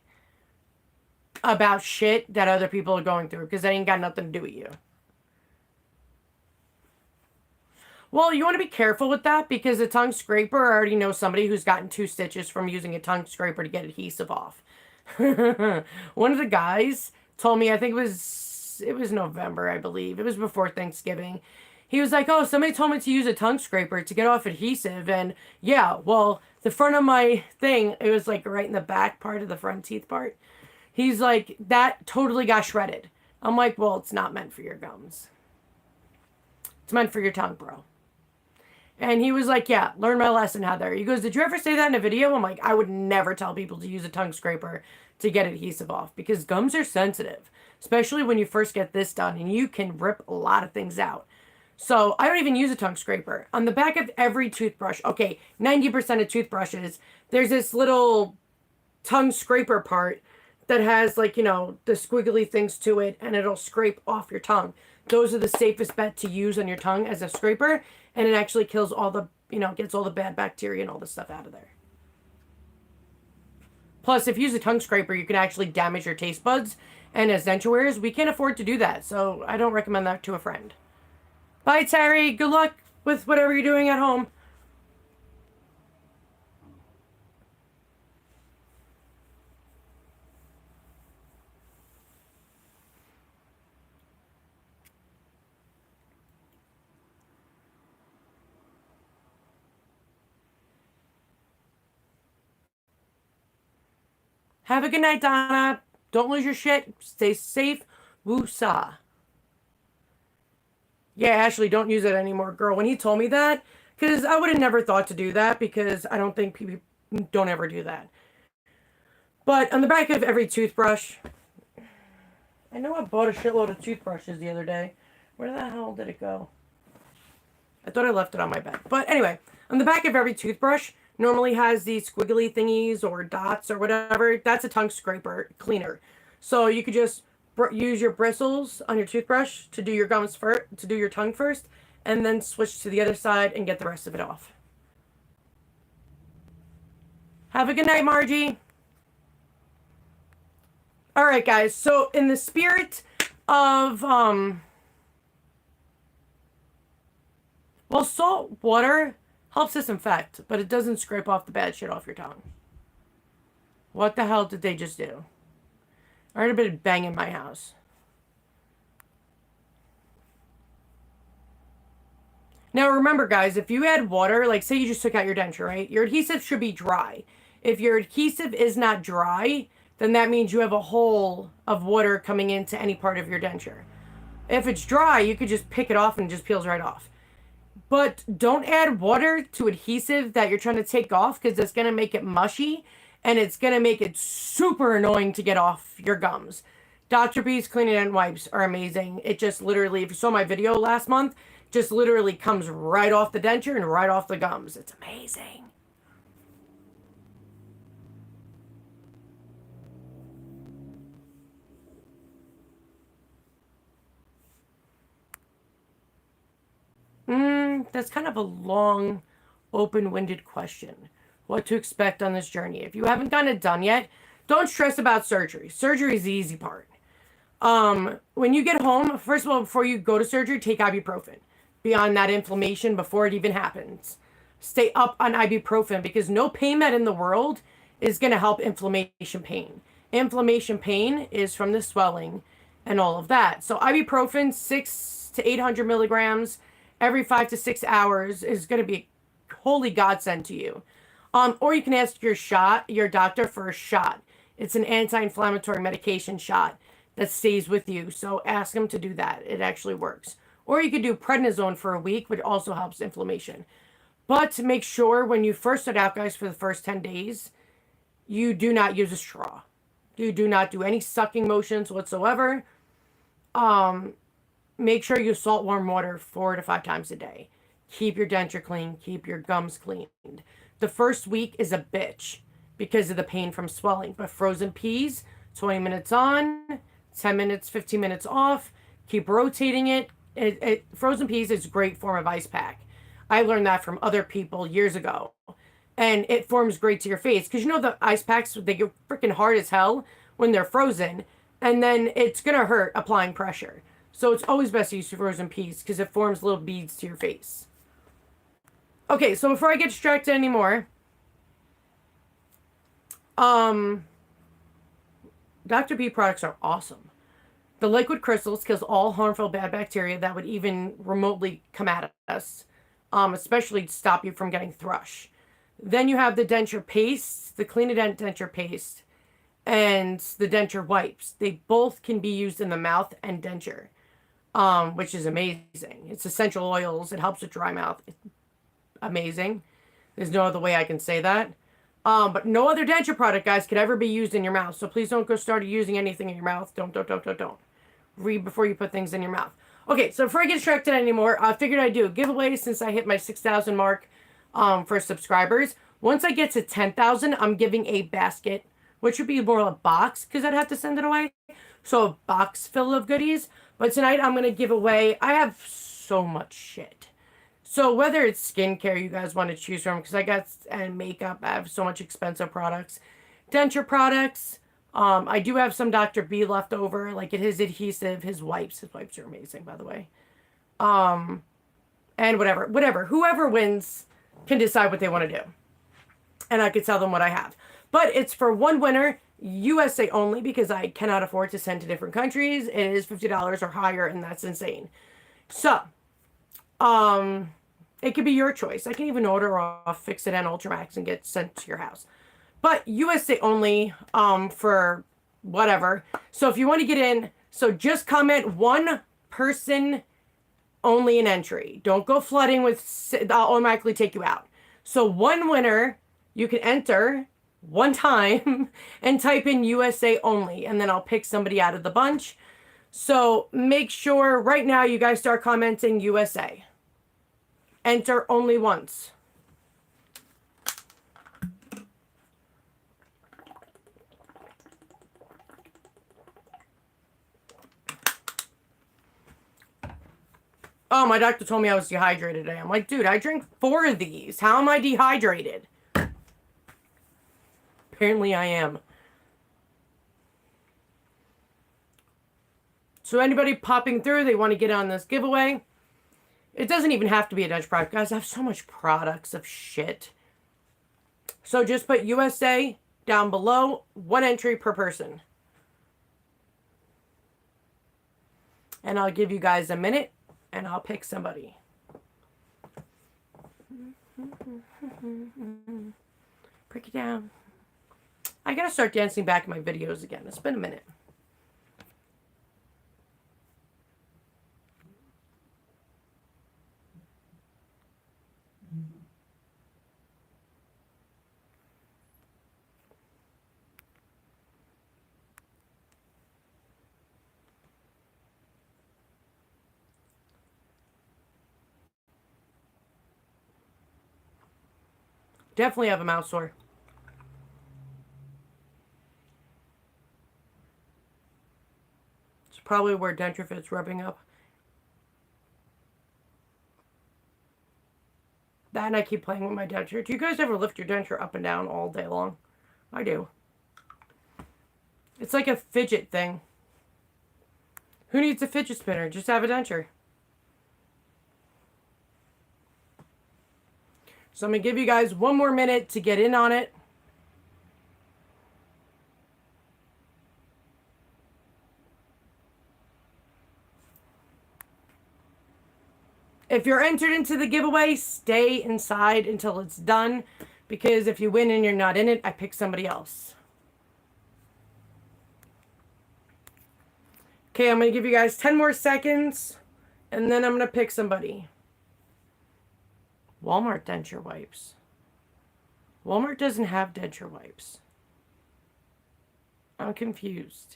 Speaker 1: about shit that other people are going through, because that ain't got nothing to do with you. Well, you want to be careful with that, because a tongue scraper, I already know somebody who's gotten 2 stitches from using a tongue scraper to get adhesive off. One of the guys told me, I think it was November, I believe. It was before Thanksgiving. He was like, oh, somebody told me to use a tongue scraper to get off adhesive. And yeah, well, the front of my thing, it was like right in the back part of the front teeth part. He's like, that totally got shredded. I'm like, well, it's not meant for your gums. It's meant for your tongue, bro. And he was like, yeah, learn my lesson, Heather. He goes, did you ever say that in a video? I'm like, I would never tell people to use a tongue scraper to get adhesive off, because gums are sensitive, especially when you first get this done, and you can rip a lot of things out. So I don't even use a tongue scraper. On the back of every toothbrush, okay, 90% of toothbrushes, there's this little tongue scraper part that has, like, the squiggly things to it, and it'll scrape off your tongue. Those are the safest bet to use on your tongue as a scraper, and it actually kills all the, gets all the bad bacteria and all the stuff out of there. Plus, if you use a tongue scraper, you can actually damage your taste buds, and as denture wearers, we can't afford to do that, so I don't recommend that to a friend. Bye, Terry. Good luck with whatever you're doing at home. Have a good night, Donna. Don't lose your shit. Stay safe. Woo-saw. Yeah, Ashley, don't use it anymore, girl. When he told me that, because I would have never thought to do that, because I don't think people don't ever do that. But on the back of every toothbrush, I know I bought a shitload of toothbrushes the other day. Where the hell did it go? I thought I left it on my bed. But anyway, on the back of every toothbrush normally has these squiggly thingies or dots or whatever. That's a tongue scraper cleaner. So you could just use your bristles on your toothbrush to do your gums first, to do your tongue first, and then switch to the other side and get the rest of it off. Have a good night, Margie. All right, guys. So in the spirit of, well, salt water helps disinfect, but it doesn't scrape off the bad shit off your tongue. What the hell did they just do? I heard a bit of bang in my house. Now remember, guys, if you add water, like say you just took out your denture, right? Your adhesive should be dry. If your adhesive is not dry, then that means you have a hole of water coming into any part of your denture. If it's dry, you could just pick it off and it just peels right off. But don't add water to adhesive that you're trying to take off, because it's going to make it mushy and it's going to make it super annoying to get off your gums. Dr. B's Clean and Wipes are amazing. It just literally, if you saw my video last month, just literally comes right off the denture and right off the gums. It's amazing. That's kind of a long, open-winded question. What to expect on this journey. If you haven't gotten it done yet, don't stress about surgery. Surgery is the easy part. When you get home, first of all, before you go to surgery, take ibuprofen. Beyond that inflammation before it even happens. Stay up on ibuprofen, because no pain med in the world is going to help inflammation pain. Inflammation pain is from the swelling and all of that. So ibuprofen, 600 to 800 milligrams every 5 to 6 hours is going to be a holy godsend to you. Or you can ask your doctor for a shot. It's an anti-inflammatory medication shot that stays with you. So ask them to do that. It actually works. Or you could do prednisone for a week, which also helps inflammation. But make sure when you first start out, guys, for the first 10 days, you do not use a straw. You do not do any sucking motions whatsoever. Make sure you salt warm water 4 to 5 times a day. Keep your denture clean. Keep your gums cleaned. The first week is a bitch because of the pain from swelling. But frozen peas, 20 minutes on, 10 minutes, 15 minutes off. Keep rotating it. Frozen peas is a great form of ice pack. I learned that from other people years ago. And it forms great to your face. Because you know the ice packs, they get freaking hard as hell when they're frozen. And then it's going to hurt applying pressure. So it's always best to use frozen peas because it forms little beads to your face. Okay, so before I get distracted anymore, Dr. B products are awesome. The liquid crystals kills all harmful bad bacteria that would even remotely come at us, especially to stop you from getting thrush. Then you have the denture paste, the Clean-A-Dent denture paste, and the denture wipes. They both can be used in the mouth and denture, which is amazing. It's essential oils. It helps with dry mouth. It's amazing. There's no other way I can say that. But no other denture product, guys, could ever be used in your mouth. So please don't go start using anything in your mouth. Don't. Read before you put things in your mouth. Okay, so before I get distracted anymore, I figured I'd do a giveaway since I hit my 6,000 mark for subscribers. Once I get to 10,000, I'm giving a basket, which would be more a box because I'd have to send it away. So a box full of goodies. But tonight I'm going to give away, I have so much shit. So whether it's skincare you guys want to choose from, because I got, and makeup, I have so much expensive products. Denture products. I do have some Dr. B left over, like his adhesive, his wipes. His wipes are amazing, by the way. And whatever. Whoever wins can decide what they want to do. And I could tell them what I have. But it's for one winner, USA only, because I cannot afford to send to different countries. It is $50 or higher, and that's insane. So, it could be your choice. I can even order off Fix-It and Ultramax and get sent to your house. But USA only, for whatever. So if you want to get in, so just comment one person only an entry. Don't go flooding with, I'll automatically take you out. So one winner, you can enter one time and type in USA only, and then I'll pick somebody out of the bunch. So make sure right now you guys start commenting USA. Enter only once. Oh, my doctor told me I was dehydrated today. I'm like, dude, I drank 4 of these. How am I dehydrated? Apparently I am. So anybody popping through, they want to get on this giveaway. It doesn't even have to be a Dutch product. Guys, I have so much products of shit. So just put USA down below. 1 entry per person. And I'll give you guys a minute, and I'll pick somebody. Break it down. I gotta start dancing back in my videos again. It's been a minute. Definitely have a mouth sore. It's probably where denture fit's rubbing up. That and I keep playing with my denture. Do you guys ever lift your denture up and down all day long? I do. It's like a fidget thing. Who needs a fidget spinner? Just have a denture. So I'm going to give you guys 1 more minute to get in on it. If you're entered into the giveaway, stay inside until it's done. Because if you win and you're not in it, I pick somebody else. Okay, I'm going to give you guys 10 more seconds. And then I'm going to pick somebody. Walmart denture wipes. Walmart doesn't have denture wipes. I'm confused.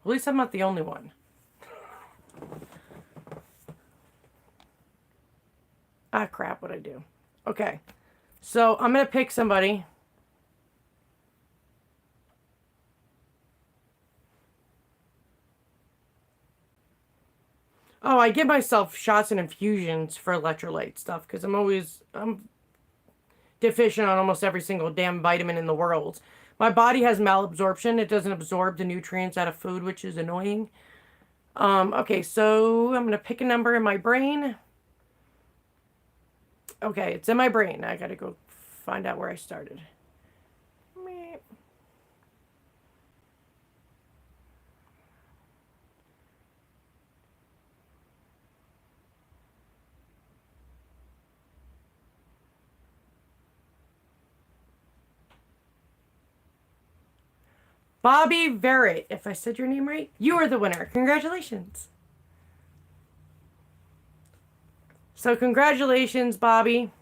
Speaker 1: At least I'm not the only one. Ah, crap, what'd I do? Okay. So, I'm going to pick somebody. Oh, I give myself shots and infusions for electrolyte stuff because I'm deficient on almost every single damn vitamin in the world. My body has malabsorption. It doesn't absorb the nutrients out of food, which is annoying. Okay, so I'm going to pick a number in my brain. Okay, it's in my brain. I got to go find out where I started. Bobby Verrett, if I said your name right, you are the winner. Congratulations. So congratulations, Bobby.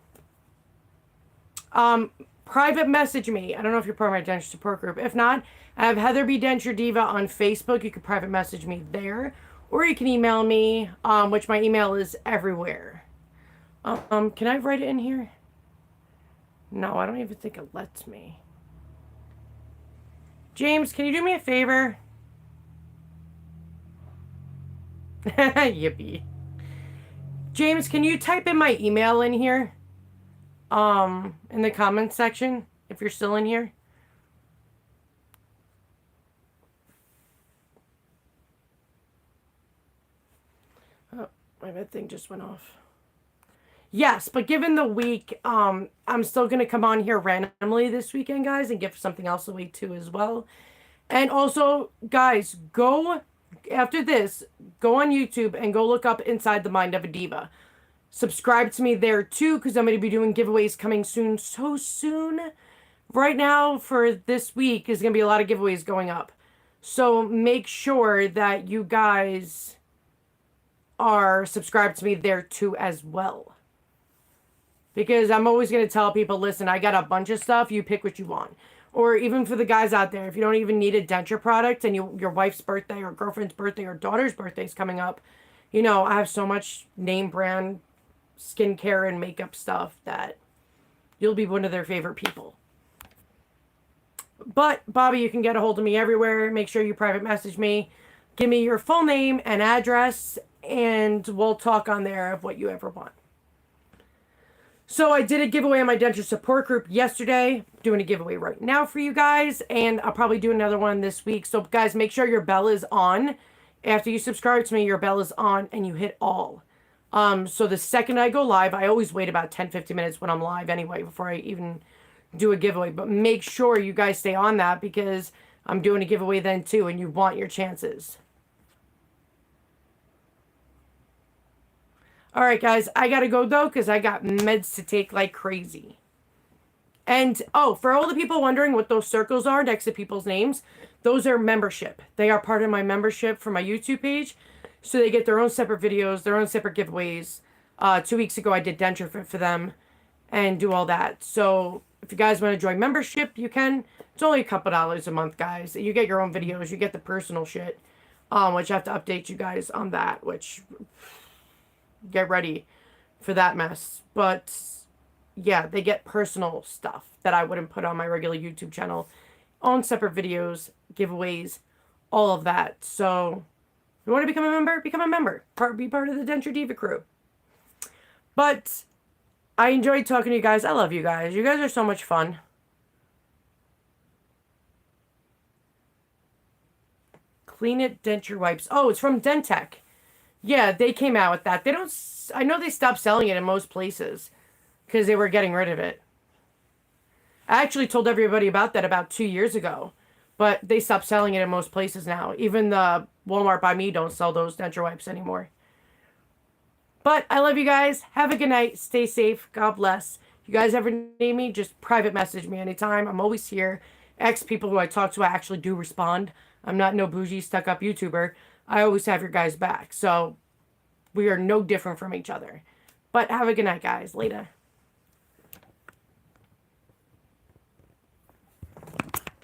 Speaker 1: Private message me. I don't know if you're part of my denture support group. If not, I have Heather B. Denture Diva on Facebook. You can private message me there. Or you can email me, which my email is everywhere. Can I write it in here? No, I don't even think it lets me. James, can you do me a favor? Yippee. James, can you type in my email in here? In the comments section, if you're still in here. Oh, my bad thing just went off. Yes, but given the week, I'm still going to come on here randomly this weekend, guys, and give something else away too as well. And also, guys, go, after this, go on YouTube and go look up Inside the Mind of a Diva. Subscribe to me there too, because I'm going to be doing giveaways coming soon, so soon. Right now, for this week, is going to be a lot of giveaways going up. So make sure that you guys are subscribed to me there too as well. Because I'm always going to tell people, listen, I got a bunch of stuff. You pick what you want. Or even for the guys out there, if you don't even need a denture product and your wife's birthday or girlfriend's birthday or daughter's birthday is coming up, you know, I have so much name brand skincare and makeup stuff that you'll be one of their favorite people. But, Bobby, you can get a hold of me everywhere. Make sure you private message me. Give me your full name and address, and we'll talk on there of what you ever want. So I did a giveaway on my denture support group yesterday. Doing a giveaway right now for you guys. And I'll probably do another one this week. So guys, make sure your bell is on. After you subscribe to me, your bell is on and you hit all. So the second I go live, I always wait about 10-15 minutes when I'm live anyway before I even do a giveaway. But make sure you guys stay on that because I'm doing a giveaway then too, and you want your chances. All right, guys, I gotta go though because I got meds to take like crazy. And, oh, for all the people wondering what those circles are next to people's names, those are membership. They are part of my membership for my YouTube page. So they get their own separate videos, their own separate giveaways. 2 weeks ago, I did Denture for them and do all that. So if you guys want to join membership, you can. It's only a couple dollars a month, guys. You get your own videos. You get the personal shit, which I have to update you guys on that, which get ready for that mess. But yeah, they get personal stuff that I wouldn't put on my regular YouTube channel. Own separate videos, giveaways, all of that. So if you want to become a member, become a member. Be part of the Denture Diva crew. But I enjoyed talking to you guys. I love you guys. You guys are so much fun. Clean It Denture Wipes. Oh, it's from Dentech. Yeah, they came out with that. They don't... I know they stopped selling it in most places because they were getting rid of it. I actually told everybody about that about 2 years ago. But they stopped selling it in most places now. Even the Walmart by me don't sell those denture wipes anymore. But I love you guys. Have a good night. Stay safe. God bless. You guys ever need me, just private message me anytime. I'm always here. Ex people who I talk to, I actually do respond. I'm not no bougie, stuck-up YouTuber. I always have your guys' back. So we are no different from each other. But have a good night, guys. Later.